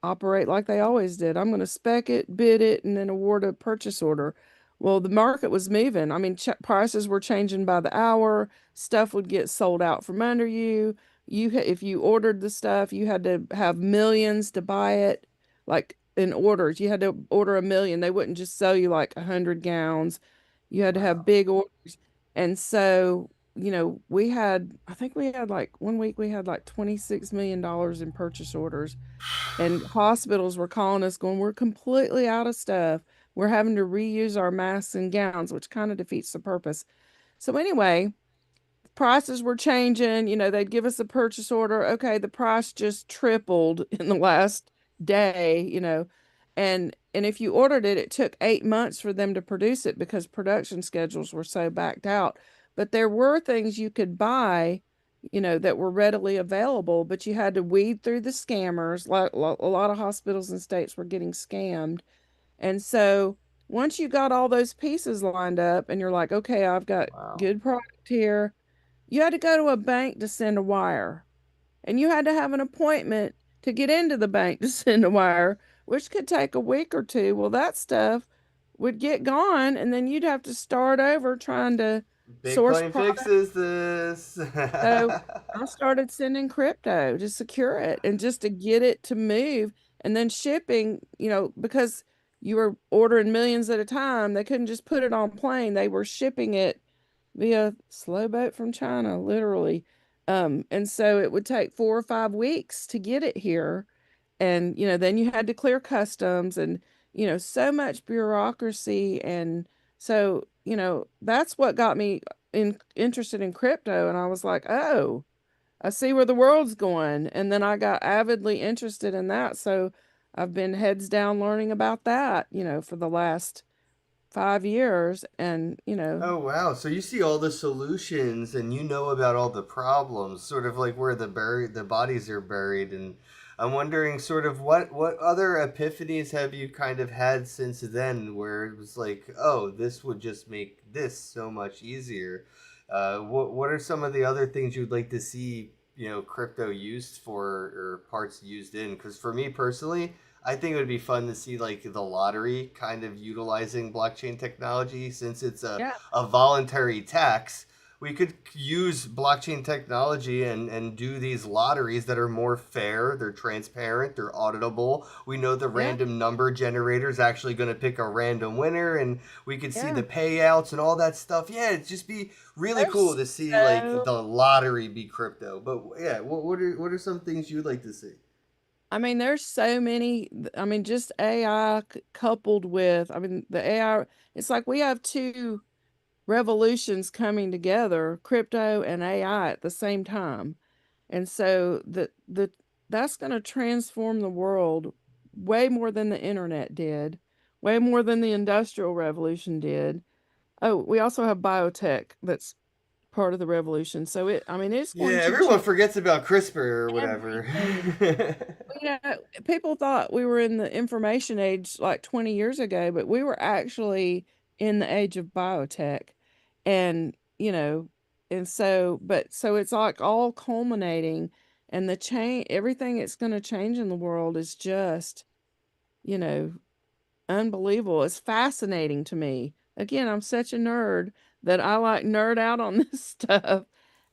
operate like they always did. I'm going to spec it, bid it, and then award a purchase order. Well, the market was moving. I mean, prices were changing by the hour. Stuff would get sold out from under you. If you ordered the stuff, you had to have millions to buy it, like in orders. You had to order 1 million. They wouldn't just sell you like 100 gowns. You had to have Wow. big orders. And so, I think we had like one week we had like $26 million in purchase orders, and hospitals were calling us going, we're completely out of stuff. We're having to reuse our masks and gowns, which kind of defeats the purpose. So anyway, prices were changing. They'd give us a purchase order. Okay, the price just tripled in the last day, and if you ordered it, it took 8 months for them to produce it because production schedules were so backed out. But there were things you could buy, that were readily available, but you had to weed through the scammers. A lot of hospitals and states were getting scammed. And so once you got all those pieces lined up and you're like, okay, I've got Wow. good product here, you had to go to a bank to send a wire, and you had to have an appointment to get into the bank to send a wire, which could take a week or two. Well, that stuff would get gone, and then you'd have to start over trying to source Bitcoin product. fixes this. So I started sending crypto to secure it and just to get it to move, and then shipping, because you were ordering millions at a time, they couldn't just put it on plane. They were shipping it via slow boat from China, literally. And so it would take 4 or 5 weeks to get it here. And, then you had to clear customs and, so much bureaucracy. And so, that's what got me interested in crypto. And I was like, oh, I see where the world's going. And then I got avidly interested in that. So I've been heads down learning about that, for the last 5 years. And, Oh wow, so you see all the solutions and you know about all the problems, sort of like where the bodies are buried, and I'm wondering sort of what other epiphanies have you kind of had since then where it was like, oh, this would just make this so much easier. What are some of the other things you'd like to see, crypto used for or parts used in? Because for me personally, I think it would be fun to see like the lottery kind of utilizing blockchain technology since it's yeah, a voluntary tax. We could use blockchain technology and do these lotteries that are more fair, they're transparent, they're auditable. We know the yeah, random number generator is actually going to pick a random winner, and we could see yeah. the payouts and all that stuff. Yeah, it'd just be really cool There's to see like so, the lottery be crypto. But yeah, what are some things you'd like to see? I mean, there's so many. I mean, just AI coupled with, I mean, the AI, it's like we have two revolutions coming together, crypto and AI at the same time. And so that's going to transform the world way more than the internet did, way more than the industrial revolution did. Oh, we also have biotech that's part of the revolution. So I mean, it's Yeah, going to everyone change forgets about CRISPR or whatever. everything. People thought we were in the information age like 20 years ago, but we were actually in the age of biotech. And, so it's like all culminating, and the change, everything it's going to change in the world is just, you know, unbelievable. It's fascinating to me. Again, I'm such a nerd that I like nerd out on this stuff.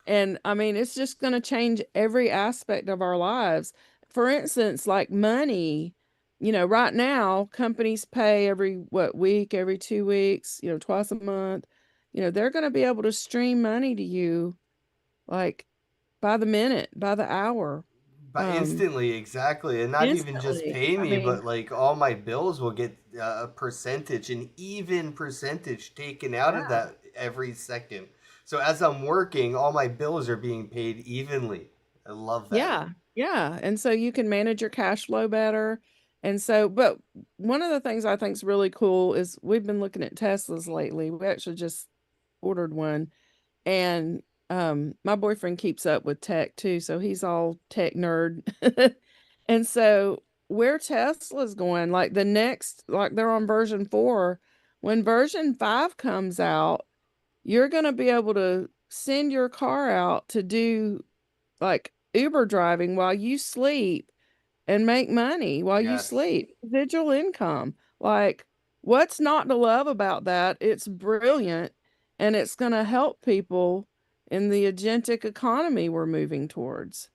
And I mean, it's just going to change every aspect of our lives. For instance, like money, right now, companies pay every what week, every 2 weeks, twice a month. They're going to be able to stream money to you like by the minute, by the hour, But um, instantly, exactly, and not even just instantly. pay I me, mean, but like all my bills will get a percentage, an even percentage taken out of yeah. that every second. So as I'm working, all my bills are being paid evenly. I love that. Yeah, yeah, and so you can manage your cash flow better, and so but one of the things I think is really cool is we've been looking at Teslas lately. We actually just ordered one, and, my boyfriend keeps up with tech too, so he's all tech nerd. And so where Tesla's going, like, the next like, they're on version 4, when version 5 comes out, you're gonna be able to send your car out to do like Uber driving while you sleep and make money while you Yes. sleep. Residual income. Like, what's not to love about that? It's brilliant and it's going to help people in the agentic economy we're moving towards.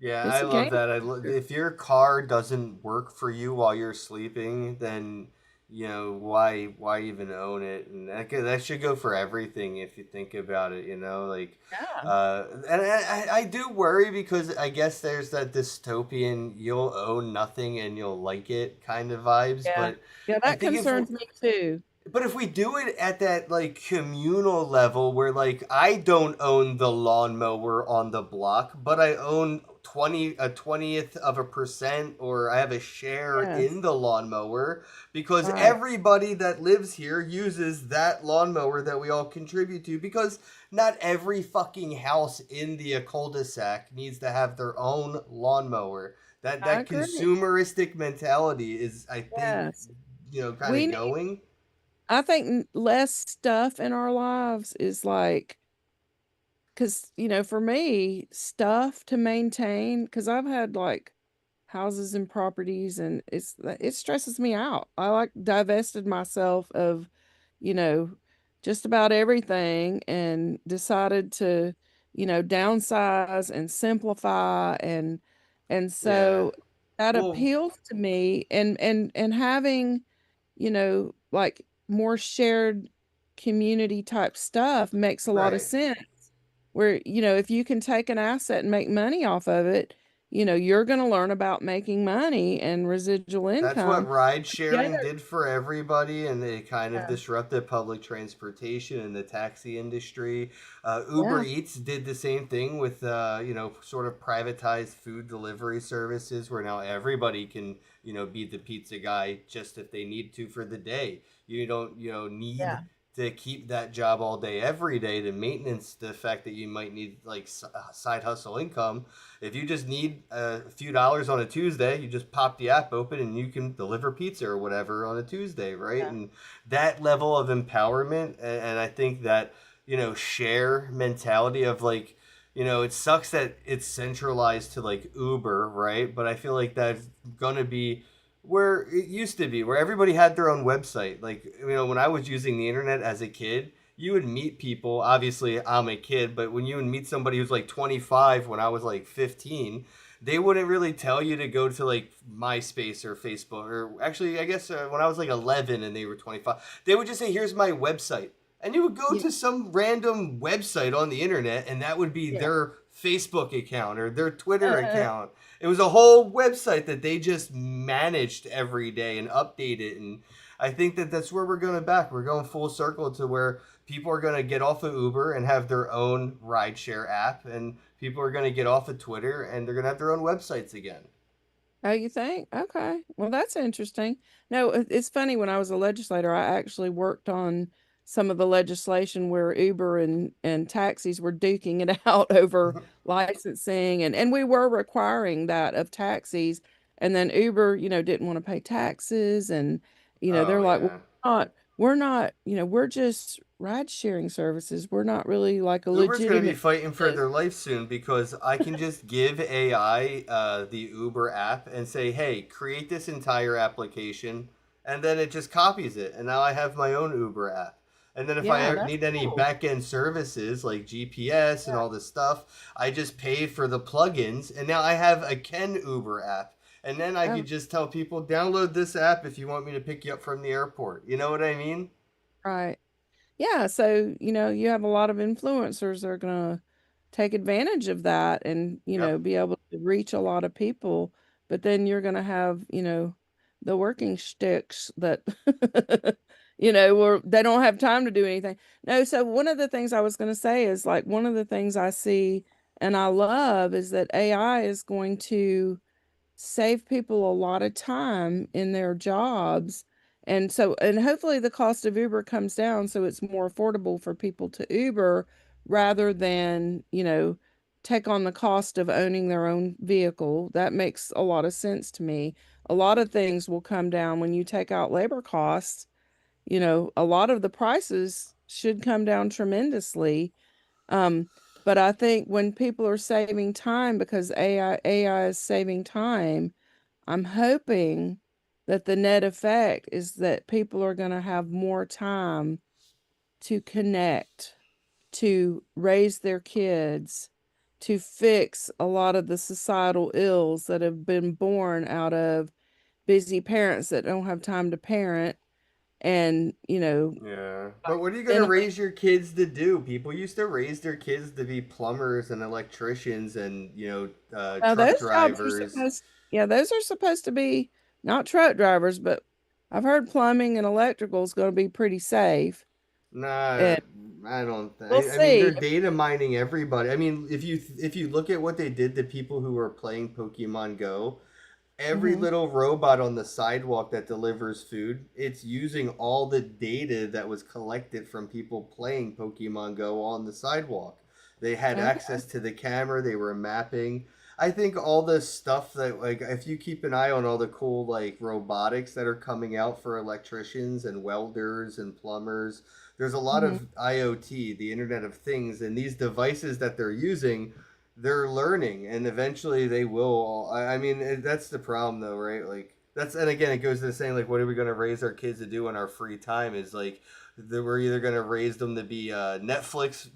Yeah, I It's a love game that. changer. If your car doesn't work for you while you're sleeping, then why even own it? And that should go for everything if you think about it. Like, Yeah. and I do worry because I guess there's that dystopian you'll own nothing and you'll like it kind of vibes. Yeah. But Yeah, I that think concerns me too. if we do it at that like communal level where like I don't own the lawnmower on the block, but I own 20th of a percent, or I have a share Yes. in the lawnmower because Right. everybody that lives here uses that lawnmower that we all contribute to, because not every fucking house in the cul-de-sac needs to have their own lawnmower. That I that agree. consumeristic mentality is, I think, Yes. kind We of need, going. I think less stuff in our lives is like, because, for me, stuff to maintain, because I've had like houses and properties, and it stresses me out. I like divested myself of, you know, just about everything and decided to, downsize and simplify, and Yeah. so that Well, appeals to me, and having, like more shared community type stuff makes a lot of right. sense. Where, if you can take an asset and make money off of it, you're going to learn about making money and residual That's what income ride sharing together. did for everybody, and it kind of Yeah. disrupted public transportation and the taxi industry. Uber Yeah. Eats did the same thing with, sort of privatized food delivery services, where now everybody can, be the pizza guy just if they need to for the day. You don't, need Yeah. to keep that job all day every day to maintenance the fact that you might need like side hustle income. If you just need a few dollars on a Tuesday, you just pop the app open and you can deliver pizza or whatever on a Tuesday, right? Yeah. And that level of empowerment, and I think that, share mentality of like, it sucks that it's centralized to like Uber, right? But I feel like that's gonna be where it used to be, where everybody had their own website. Like, when I was using the internet as a kid, you would meet people. Obviously, I'm a kid, but when you would meet somebody who's like 25 when I was like 15, they wouldn't really tell you to go to like MySpace or Facebook. Or actually, I guess when I was like 11 and they were 25, they would just say, "Here's my website." And you would go Yeah. to some random website on the internet, and that would be Yeah. their Facebook account or their Twitter account. It was a whole website that they just managed every day and updated. And I think that that's where we're going back. We're going full circle to where people are going to get off of Uber and have their own rideshare app, and people are going to get off of Twitter and they're going to have their own websites again. Oh, you think? Okay. Well, that's interesting. No, it's funny. When I was a legislator, I actually worked on some of the legislation where Uber and taxis were duking it out over licensing, and we were requiring that of taxis. And then Uber, didn't want to pay taxes, and they're Oh, like, well, yeah. we're not, we're just ride sharing services. We're not really like a Uber's going to be legitimate fighting for business. their life soon, because I can just give AI the Uber app and say, hey, create this entire application. And then it just copies it. And now I have my own Uber app. And then if I Yeah, ever that's need any cool. back end services like GPS and Yeah. all this stuff, I just pay for the plugins. And now I have a Ken Uber app. And then I Oh, could just tell people, download this app if you want me to pick you up from the airport. You know what I mean? right. Yeah, so you have a lot of influencers that are gonna take advantage of that and, Yep. be able to reach a lot of people. But then you're going to have, the working sticks that, where they don't have time to do anything. No, so one of the things I was going to say is like one of the things I see and I love is that AI is going to save people a lot of time in their jobs. And hopefully the cost of Uber comes down so it's more affordable for people to Uber rather than, take on the cost of owning their own vehicle. That makes a lot of sense to me. A lot of things will come down when you take out labor costs. A lot of the prices should come down tremendously. Um, but I think when people are saving time because AI is saving time, I'm hoping that the net effect is that people are going to have more time to connect, to raise their kids, to fix a lot of the societal ills that have been born out of busy parents that don't have time to parent and, Yeah. But what are you going to then raise your kids to do? People used to raise their kids to be plumbers and electricians and, now truck those jobs are drivers. supposed, yeah, those are supposed to be not truck drivers, but I've heard plumbing and electrical is going to be pretty safe. Nah, And I don't. we'll I mean, see. they're data mining everybody. I mean, if you look at what they did to people who were playing Pokemon Go, every Hmm. little robot on the sidewalk that delivers food, it's using all the data that was collected from people playing Pokemon Go on the sidewalk. They had Okay. access to the camera, they were mapping. I think all this stuff that, like, if you keep an eye on all the cool like robotics that are coming out for electricians and welders and plumbers, there's a lot Hmm. of IoT, the Internet of Things, and these devices that they're using, they're learning, and eventually they will. I mean, that's the problem, though, right? Like that's, and again, it goes to the saying, like, what are we going to raise our kids to do in our free time? Is like that we're either going to raise them to be Netflix,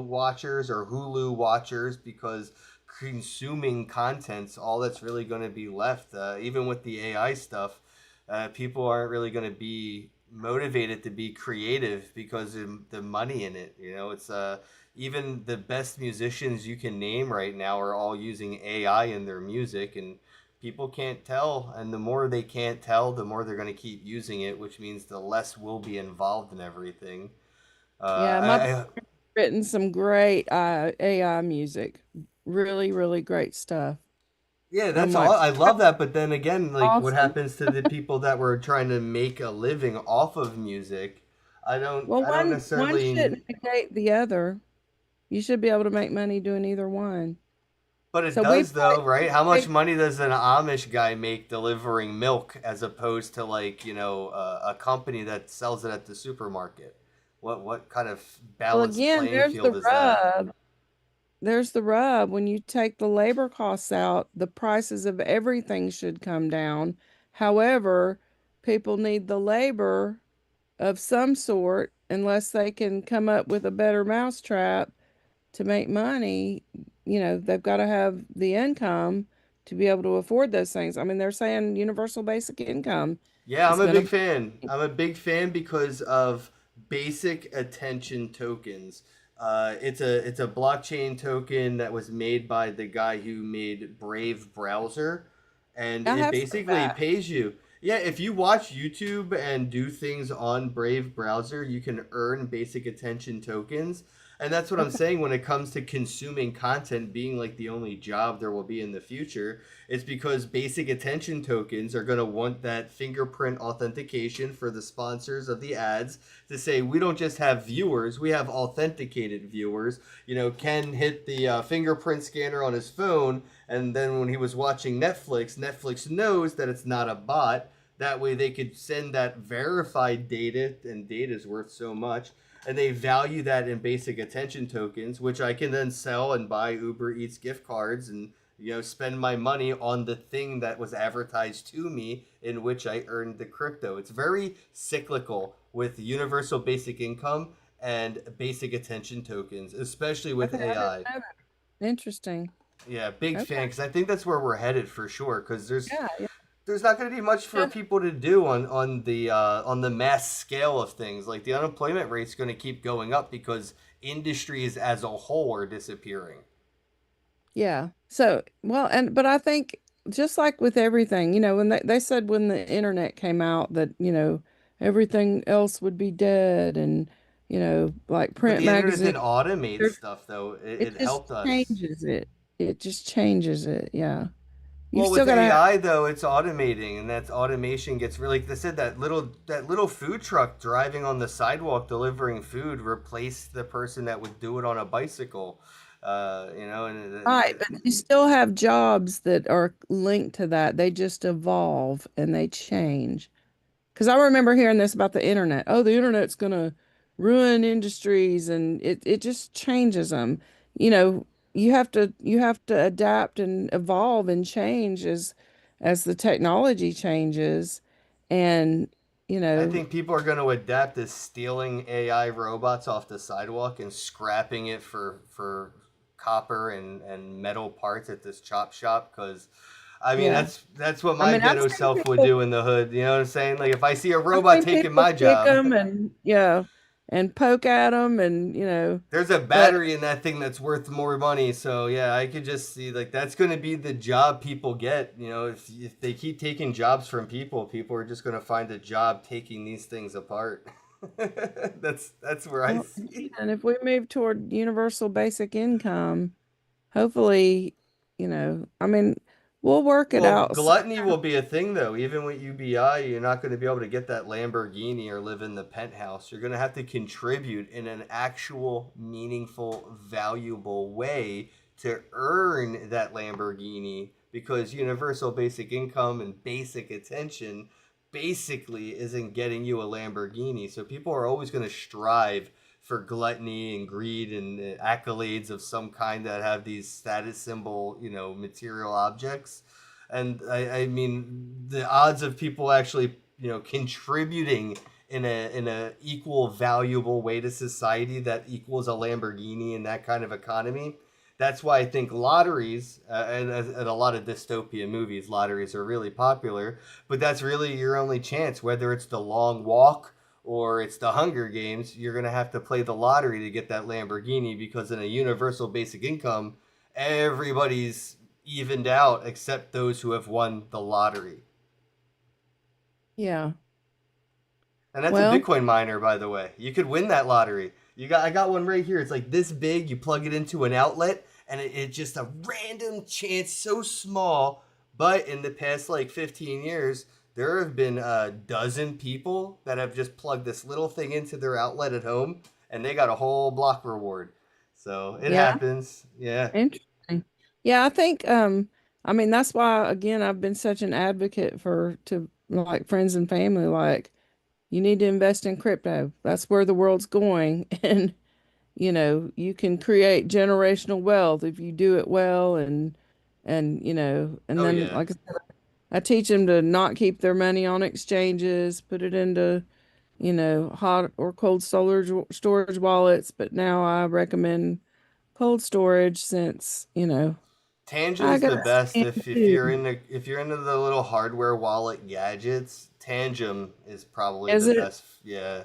watchers or Hulu watchers, because consuming content's all that's really going to be left. Even with the AI stuff, people aren't really going to be motivated to be creative because of the money in it. It's even the best musicians you can name right now are all using AI in their music, and people can't tell. And the more they can't tell, the more they're going to keep using it, which means the less will be involved in everything. Yeah, my I written some great AI music. Really, really great stuff. Yeah, I'm that's all. like, I love that, but then again, like, what awesome. happens to the people that were trying to make a living off of music? I don't. Well, I don't one necessarily. shouldn't negate the other. You should be able to make money doing either one. But it So we does though, probably right? How much take, money does an Amish guy make delivering milk as opposed to, like, a company that sells it at the supermarket? What kind of well, balanced again, playing there's field the is that? rub. There's the rub. When you take the labor costs out, the prices of everything should come down. However, people need the labor of some sort unless they can come up with a better mousetrap to make money. They've got to have the income to be able to afford those things. I mean, they're saying universal basic income Yeah, is I'm a going big to fan. be. I'm a big fan because of basic attention tokens. It's a blockchain token that was made by the guy who made Brave browser, and I it have heard basically that. pays you. Yeah, if you watch YouTube and do things on Brave browser, you can earn basic attention tokens. And that's what I'm Okay. saying when it comes to consuming content being like the only job there will be in the future. It's because basic attention tokens are going to want that fingerprint authentication for the sponsors of the ads to say, we don't just have viewers, we have authenticated viewers. Ken hit the fingerprint scanner on his phone, and then when he was watching Netflix, Netflix knows that it's not a bot. That way they could send that verified data, and data is worth so much. And they value that in basic attention tokens, which I can then sell and buy Uber Eats gift cards and spend my money on the thing that was advertised to me in which I earned the crypto. It's very cyclical with universal basic income and basic attention tokens, especially with Okay, I didn't AI. know that. Interesting. Yeah, big Okay. fan, because I think that's where we're headed for sure. Because there's Yeah, yeah. there's not going to be much for Yeah. people to do on the mass scale of things. Like the unemployment rate's going to keep going up because industries as a whole are disappearing. Yeah. So, well, but I think just like with everything, when they said when the internet came out that, everything else would be dead and, like But print the internet magazine, didn't automate there- stuff though. It, it it just helped us. changes it. It just changes it. Yeah. You've Well, still with got to have, AI though, it's automating, and that automation gets really. Like I said, that little food truck driving on the sidewalk delivering food replaced the person that would do it on a bicycle. And right, but you still have jobs that are linked to that. They just evolve and they change. Because I remember hearing this about the internet. Oh, the internet's gonna ruin industries, and it just changes them. You know, you have to adapt and evolve and change as the technology changes, and you I know, think people are going to adapt to stealing AI robots off the sidewalk and scrapping it for copper and metal parts at this chop shop. Because I mean yeah. that's what I my mean, ghetto self would do in the hood. You know what I'm saying? Like if I see a I've robot seen taking people my kick job, them and yeah, and poke at them, and there's a but battery in that thing that's worth more money. So yeah, I could just see like that's going to be the job people get. If they keep taking jobs from people, people are just going to find a job taking these things apart. That's where I well, see. and if we move toward universal basic income, hopefully, I mean, we'll work it Well, out. gluttony will be a thing though. Even with UBI, you're not going to be able to get that Lamborghini or live in the penthouse. You're going to have to contribute in an actual, meaningful, valuable way to earn that Lamborghini because universal basic income and basic attention basically isn't getting you a Lamborghini. So people are always going to strive for gluttony and greed and accolades of some kind that have these status symbol, material objects. And I mean, the odds of people actually, contributing in a equal valuable way to society that equals a Lamborghini in that kind of economy. That's why I think lotteries and a lot of dystopian movies, lotteries are really popular. But that's really your only chance, whether it's the long walk or it's the Hunger Games. You're gonna have to play the lottery to get that Lamborghini because in a universal basic income, everybody's evened out except those who have won the lottery. Yeah. And that's a Well, Bitcoin miner, by the way. You could win that lottery. I got one right here. It's like this big. You plug it into an outlet, and it's just a random chance, so small. But in the past like 15 years, there have been a dozen people that have just plugged this little thing into their outlet at home, and they got a whole block reward. So it yeah, happens. Yeah. interesting. Yeah, I think I mean that's why again I've been such an advocate for to like friends and family like you need to invest in crypto. That's where the world's going and you can create generational wealth if you do it well and Oh then yeah. like I said, I teach them to not keep their money on exchanges, put it into, hot or cold storage wallets, but now I recommend cold storage since, I Tangent's got the a best scan if too. you're into the little hardware wallet gadgets. Tangent is probably Is the it? best. Yeah.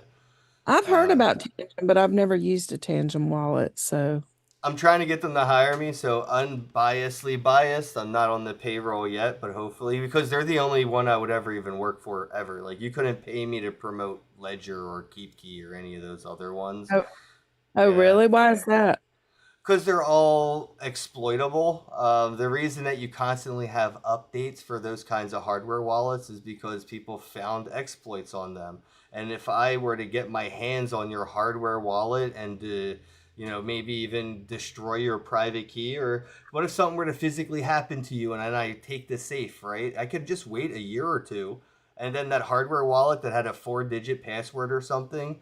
I've heard Uh, about Tangent, but I've never used a Tangent wallet, so I'm trying to get them to hire me, so unbiasedly biased. I'm not on the payroll yet, but hopefully because they're the only one I would ever even work for ever. Like you couldn't pay me to promote Ledger or KeepKey or any of those other ones. oh, oh Yeah. really? Why is that? Because they're all exploitable. The reason that you constantly have updates for those kinds of hardware wallets is because people found exploits on them. And if I were to get my hands on your hardware wallet and to, maybe even destroy your private key, or what if something were to physically happen to you and I take the safe, right? I could just wait a year or two, and then that hardware wallet that had a 4-digit password or something,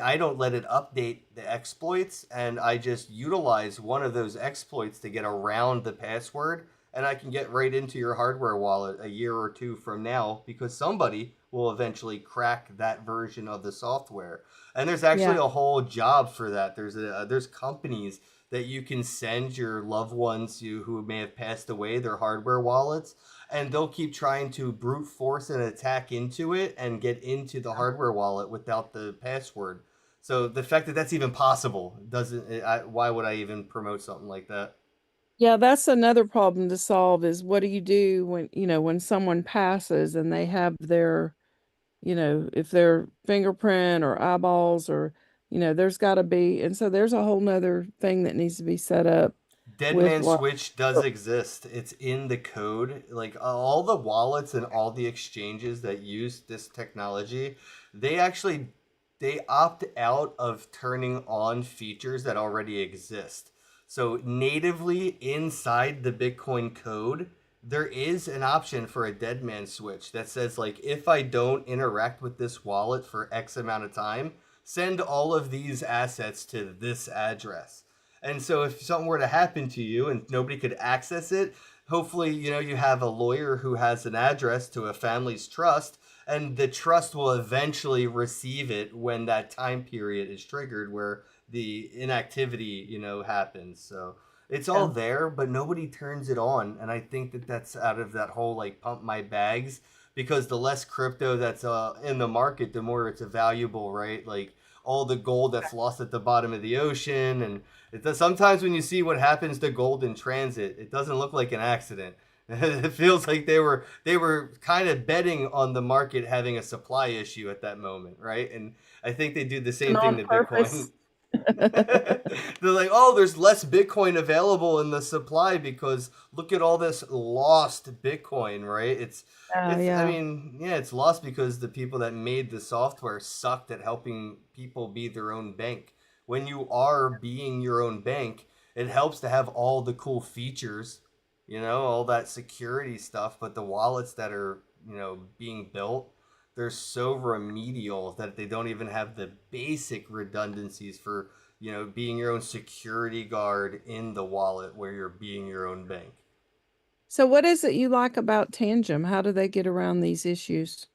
I don't let it update the exploits, and I just utilize one of those exploits to get around the password, and I can get right into your hardware wallet a year or two from now because somebody will eventually crack that version of the software. And there's actually Yeah. a whole job for that. There's companies that you can send your loved ones who may have passed away their hardware wallets, and they'll keep trying to brute force an attack into it and get into the hardware wallet without the password. So the fact that that's even possible doesn't. Why would I even promote something like that? Yeah, that's another problem to solve is what do you do when, when someone passes and they have their, if their fingerprint or eyeballs or, there's got to be, and so there's a whole nother thing that needs to be set up with Deadman like, Switch does exist. It's in the code. Like all the wallets and all the exchanges that use this technology, they actually they opt out of turning on features that already exist. So natively inside the Bitcoin code, there is an option for a Deadman Switch that says like if I don't interact with this wallet for X amount of time, send all of these assets to this address. And so if something were to happen to you and nobody could access it, hopefully, you have a lawyer who has an address to a family's trust, and the trust will eventually receive it when that time period is triggered where the inactivity, happens. So it's all yeah. there, but nobody turns it on. And I think that that's out of that whole like pump my bags because the less crypto that's in the market, the more it's valuable, right? Like all the gold that's lost at the bottom of the ocean and sometimes when you see what happens to gold in transit, it doesn't look like an accident. It feels like they were kind of betting on the market having a supply issue at that moment, right? And I think they do the And same thing on to Bitcoin. purpose. They're like, oh, there's less Bitcoin available in the supply because look at all this lost Bitcoin, right? Oh, I yeah. mean, yeah, it's lost because the people that made the software sucked at helping people be their own bank. When you are being your own bank, it helps to have all the cool features, all that security stuff, but the wallets that are, being built, they're so remedial that they don't even have the basic redundancies for being your own security guard in the wallet where you're being your own bank. So what is it you like about Tangem? How do they get around these issues?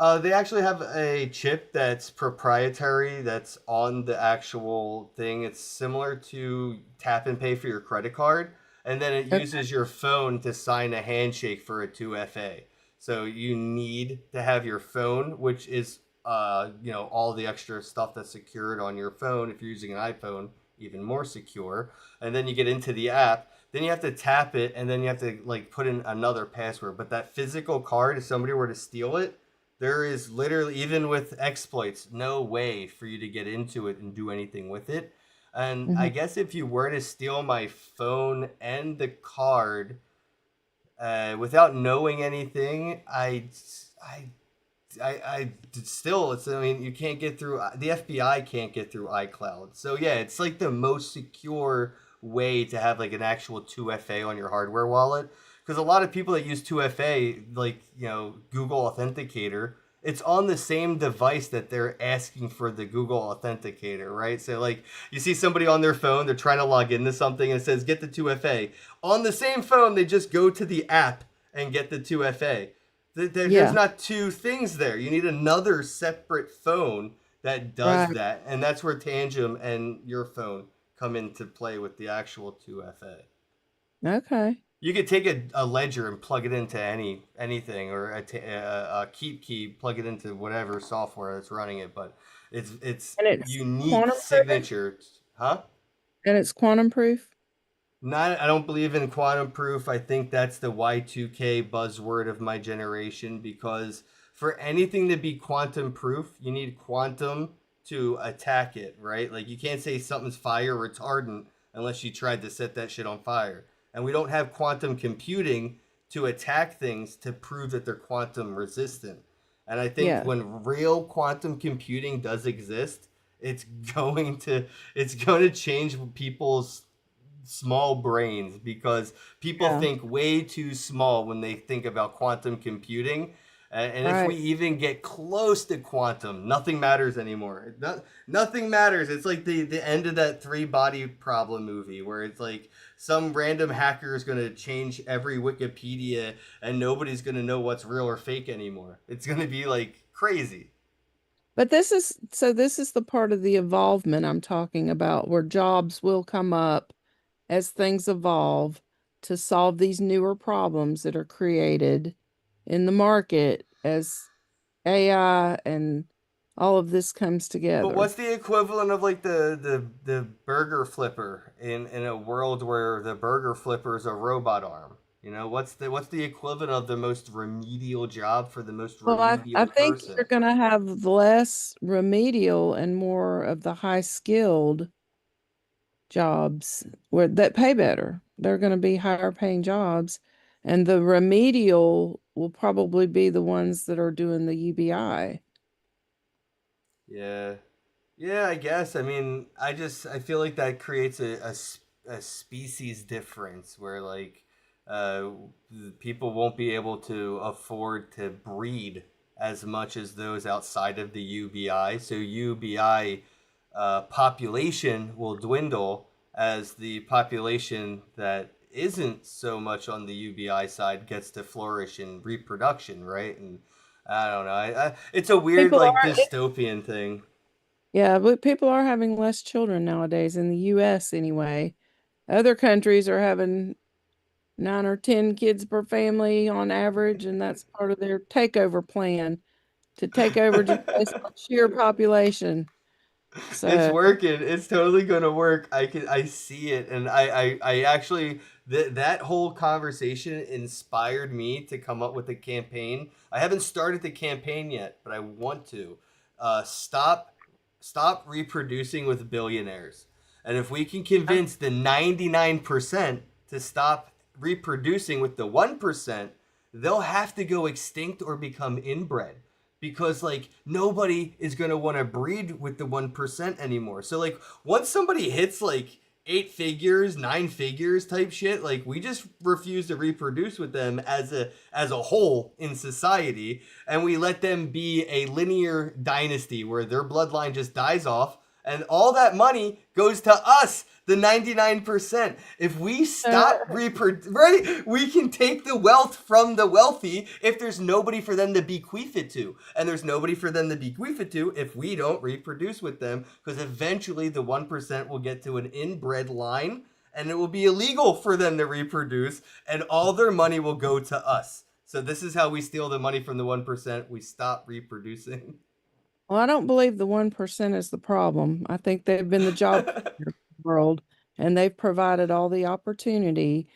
They actually have a chip that's proprietary that's on the actual thing. It's similar to tap and pay for your credit card, and then it Okay. uses your phone to sign a handshake for a 2FA. So you need to have your phone, which is all the extra stuff that's secured on your phone. If you're using an iPhone, even more secure. And then you get into the app. Then you have to tap it, and then you have to like put in another password. But that physical card, if somebody were to steal it, there is literally, even with exploits, no way for you to get into it and do anything with it. And I Mhm. guess if you were to steal my phone and the card without knowing anything, I still, I mean, you can't get through, the FBI can't get through iCloud. So yeah, it's like the most secure way to have like an actual 2FA on your hardware wallet. Because a lot of people that use 2FA, like, Google Authenticator, it's on the same device that they're asking for the Google Authenticator, right? So like you see somebody on their phone, they're trying to log into something and it says get the 2FA. On the same phone, they just go to the app and get the 2FA. There's Yeah, not two things there. You need another separate phone that does right. that, and that's where Tangem and your phone come into play with the actual 2FA. Okay. You could take a ledger and plug it into anything, or a keep key, plug it into whatever software that's running it. But it's And it's unique quantum proof? signature, huh? And it's quantum proof? Not, I don't believe in quantum proof. I think that's the Y2K buzzword of my generation because for anything to be quantum proof, you need quantum to attack it, right? Like you can't say something's fire retardant unless you tried to set that shit on fire. And we don't have quantum computing to attack things to prove that they're quantum resistant. And I think Yeah. when real quantum computing does exist, it's going to it's going to change people's small brains because people Yeah. think way too small when they think about quantum computing. And if we Right. even get close to quantum, nothing matters anymore. Nothing matters. It's like the end of that three body problem movie where it's like some random hacker is going to change every Wikipedia and nobody's going to know what's real or fake anymore. It's going to be like crazy. But this is the part of the evolvement I'm talking about, where jobs will come up as things evolve to solve these newer problems that are created in the market as AI and all of this comes But together. what's the equivalent of like the burger flipper in a world where the burger flipper is a robot arm? You know, what's the equivalent of the most remedial job for the most Well, I remedial think you're person? going to have less remedial and more of the high skilled jobs where that pay better. They're going to be higher paying jobs, and the remedial will probably be the ones that are doing the UBI. Yeah. Yeah, I guess. I mean, I feel like that creates a species difference where like uh people won't be able to afford to breed as much as those outside of the UBI. So UBI population will dwindle as the population that isn't so much on the UBI side gets to flourish in reproduction, right? And I don't know. It's a weird People like are, dystopian thing. yeah, but people are having less children nowadays in the US anyway. Other countries are having 9 or 10 kids per family on average, and that's part of their takeover plan to take over just based on sheer population. It's So, working. It's totally gonna work. I see it, and I actually that whole conversation inspired me to come up with a campaign. I haven't started the campaign yet, but I want to. Stop reproducing with billionaires, and if we can convince the 99% to stop reproducing with the 1%, they'll have to go extinct or become inbred because like nobody is going to want to breed with the 1% anymore. So like once somebody hits like 8 figures, 9 figures type shit, like we just refuse to reproduce with them as a whole in society, and we let them be a linear dynasty where their bloodline just dies off and all that money goes to us, the 99%. If we stop right, we can take the wealth from the wealthy if there's nobody for them to bequeath it to. And there's nobody for them to bequeath it to if we don't reproduce with them, because eventually the 1% will get to an inbred line and it will be illegal for them to reproduce and all their money will go to us. So this is how we steal the money from the 1%. We stop reproducing. well, I don't believe the 1% is the problem. I think they've been the job creators in the world, and they've provided all the opportunity.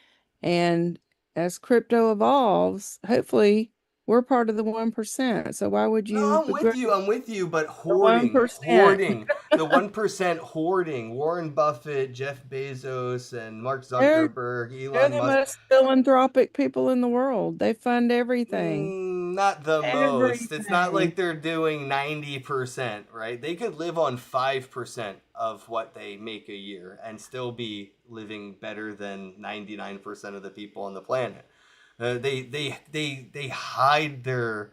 And as crypto evolves, hopefully we're part of the 1%. So why would No, you I'm with begrudge you. I'm with you, but the hoarding, 1%? the 1% hoarding. Warren Buffett, Jeff Bezos, and Mark They're Zuckerberg, they're Elon the Musk. most philanthropic people in the world. They fund everything. Not the most. It's not Everything. like they're doing 90%, right? They could live on 5% of what they make a year and still be living better than 99% of the people on the planet. They hide their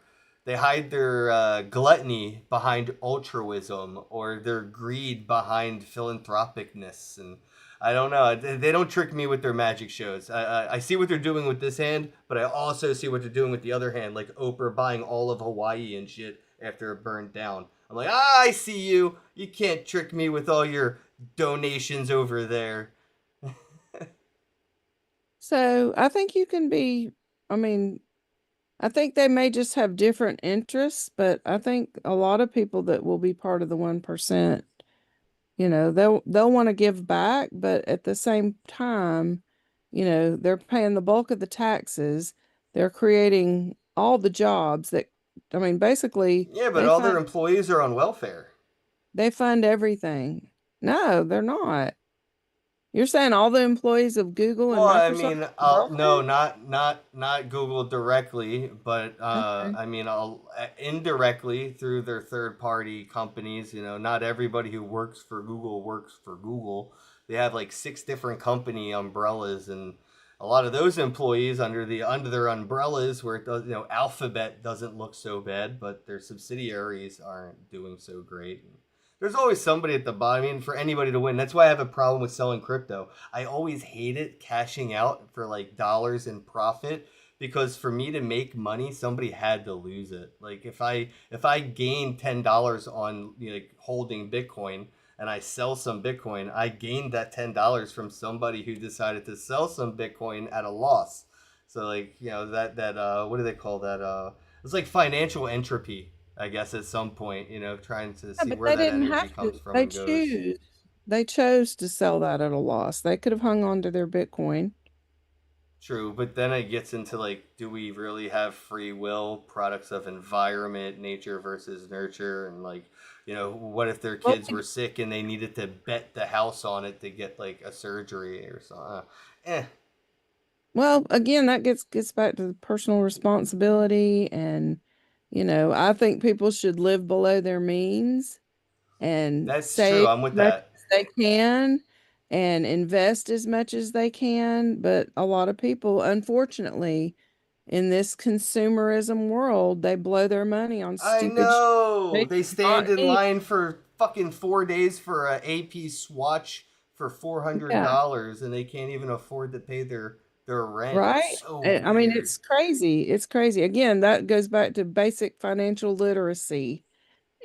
gluttony behind altruism or their greed behind philanthropicness, and I don't know. They don't trick me with their magic shows. I see what they're doing with this hand, but I also see what they're doing with the other hand, like Oprah buying all of Hawaii and shit after it burned down. I'm like, I see you. You can't trick me with all your donations over there. So I think you can be, I mean, I think they may just have different interests, but I think a lot of people that will be part of the 1%, they'll want to give back, but at the same time, they're paying the bulk of the taxes. They're creating all the jobs that, I mean, basically Yeah, but they all their fund employees are on welfare. they fund everything. No, they're not. You're saying all the employees of Google Well, and I Microsoft mean, are I'll no, welfare? not Google directly, but Okay. I mean, I'll indirectly through their third party companies. You know, not everybody who works for Google works for Google. They have like 6 different company umbrellas, and a lot of those employees under their umbrellas, where it does, Alphabet doesn't look so bad, but their subsidiaries aren't doing so great. There's always somebody at the bottom. I mean, for anybody to win. That's why I have a problem with selling crypto. I always hate it cashing out for like dollars in profit, because for me to make money, somebody had to lose it. Like if I gain $10 on holding Bitcoin, and I sell some Bitcoin, I gained that $10 from somebody who decided to sell some Bitcoin at a loss. So like that what do they call that? It's like financial entropy, I guess, at some point. Trying to Yeah, see but where they that didn't energy have to. comes from They and goes. choose. They chose to sell that at a loss. They could have hung on to their Bitcoin. True, but then it gets into like, do we really have free will, products of environment, nature versus nurture, and like, what if their Well, kids were sick and they needed to bet the house on it to get like a surgery or something? well, again, that gets back to the personal responsibility, and I think people should live below their means and That's true. save I'm as with much that. as they can and invest as much as they can. But a lot of people, unfortunately, in this consumerism world, they blow their money on I stupid shit know. they They do not stand in need. line for fucking 4 days for a AP swatch for four hundred Yeah, dollars, and they can't even afford to pay their rent. It's right. so I mean, weird. it's crazy. It's crazy. Again, that goes back to basic financial literacy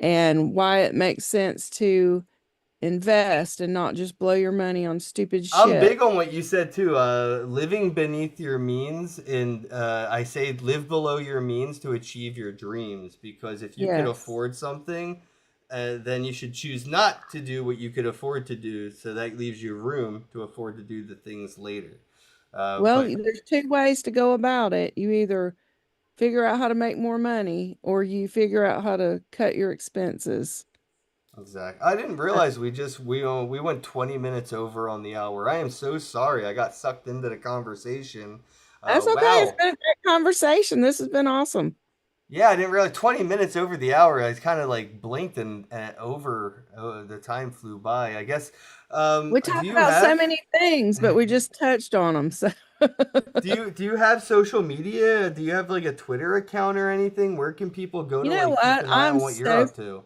and why it makes sense to invest and not just blow your money on stupid I'm shit. big on what you said too. Living beneath your means, and I say live below your means to achieve your dreams. Because if you could Yes. afford something, then you should choose not to do what you could afford to do. So that leaves you room to afford to do the things later. Well, But there's two ways to go about it. You either figure out how to make more money or you figure out how to cut your expenses. exactly, I didn't Uh, realize we went 20 minutes over on the hour. I am so sorry. I got sucked into the conversation. That's okay. It's Wow. been a great conversation. This has been awesome. Yeah, I didn't realize 20 minutes over the hour. I kind of like blinked and over the time flew by. I guess. We Do talked you about so have many things, but we just touched on them. So, do you have social media? Do you have like a Twitter account or anything? Where can people go you to know like keep what? an eye on what you're up to?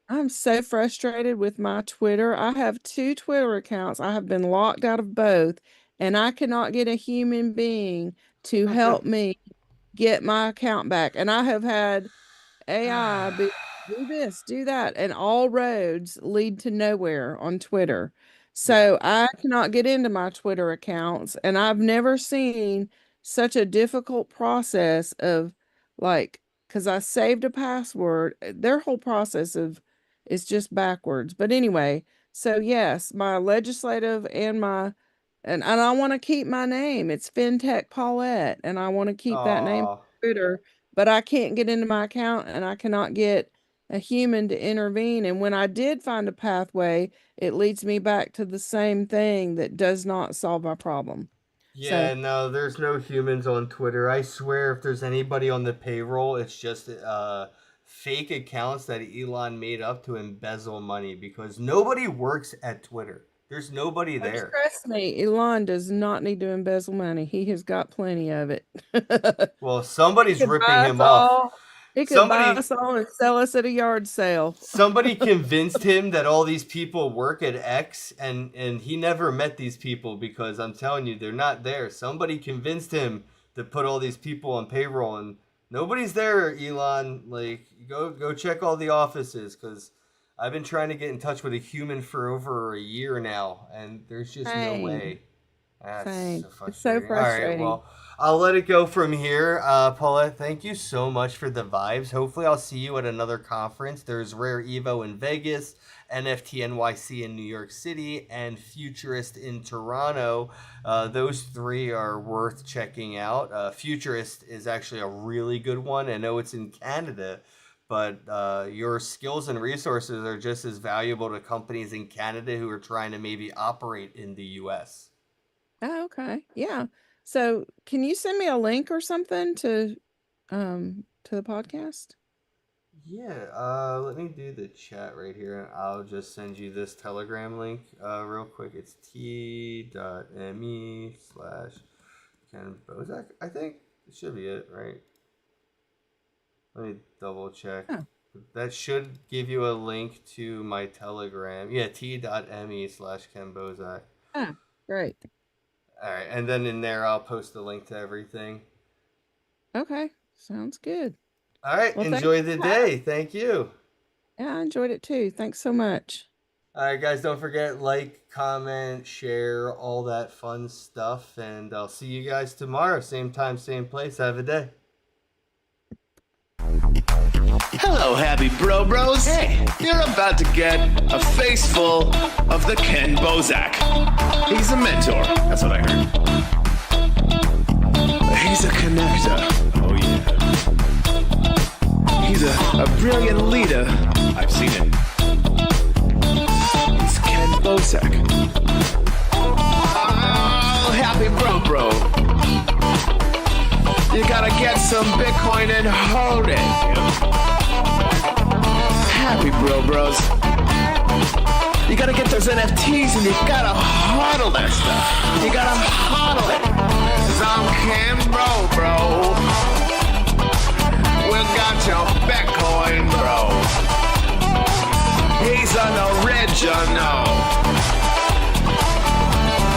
I'm so frustrated with my Twitter. I have two Twitter accounts. I have been locked out of both, and I cannot get a human being to help me get my account back. And I have had AI be do this, do that, and all roads lead to nowhere on Twitter. Yeah. So I cannot get into my Twitter accounts, and I've never seen such a difficult process of like, because I saved a password. Their whole process of is just backwards. But anyway, so yes, my legislative and my and I want to keep my name. It's FinTech Paulette, and I want to keep that name on Aw. Twitter, but I can't get into my account and I cannot get a human to intervene. And when I did find a pathway, it leads me back to the same thing that does not solve my problem. So Yeah, no, there's no humans on Twitter. I swear if there's anybody on the payroll, it's just fake accounts that Elon made up to embezzle money, because nobody works at Twitter. There's nobody there. trust me, Elon does not need to embezzle money. He has got plenty of it. Well, He somebody's could ripping buy us him off. all. He could buy Somebody us all and sell us at a yard sale. somebody convinced him that all these people work at X, and he never met these people, because I'm telling you, they're not there. Somebody convinced him to put all these people on payroll, and nobody's there. Elon, like, go check all the offices, because I've been trying to get in touch with a human for over a year now, and there's just no Same. way. That's Same. so It's so frustrating. All right, frustrating. well, I'll let it go from here. Paula, thank you so much for the vibes. Hopefully, I'll see you at another conference. There's Rare Evo in Vegas, NFT NYC in New York City, and Futurist in Toronto. Those three are worth checking out. Futurist is actually a really good one. I know it's in Canada, but your skills and resources are just as valuable to companies in Canada who are trying to maybe operate in the US. Oh, okay. Yeah. So can you send me a link or something to the podcast? Yeah, let me do the chat right here. I'll just send you this Telegram link real quick. It's t.me/. Ken Bozak, I think. It should be it, right? Let me double check. Oh. That should give you a link to my Telegram. Yeah, t.me/Ken Bozak. Ah, great. All right, and then in there I'll post the link to everything. Okay, sounds good. All right, Well, enjoy the day. Thank you. Yeah, I enjoyed it too. Thanks so much. All right, guys, don't forget, like, comment, share, all that fun stuff, and I'll see you guys tomorrow. Same time, same place. Have a day. Hello, happy bros. Hey, you're about to get a face full of the Ken Bozak. He's a mentor. That's what I heard. He's a connector. Oh, yeah. He's a brilliant leader. I've seen it. He's Ken Bozak. Oh, happy bro. You gotta get some Bitcoin and hold it. Happy bros. You gotta get those NFTs and you gotta hodl that stuff. You gotta hodl it. 'Cause I'm Ken bro. We got your Bitcoin, bro. He's an original.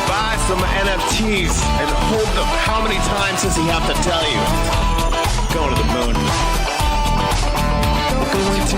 Buy some NFTs and hold them. How many times does he have to tell you? Going to the moon. Going to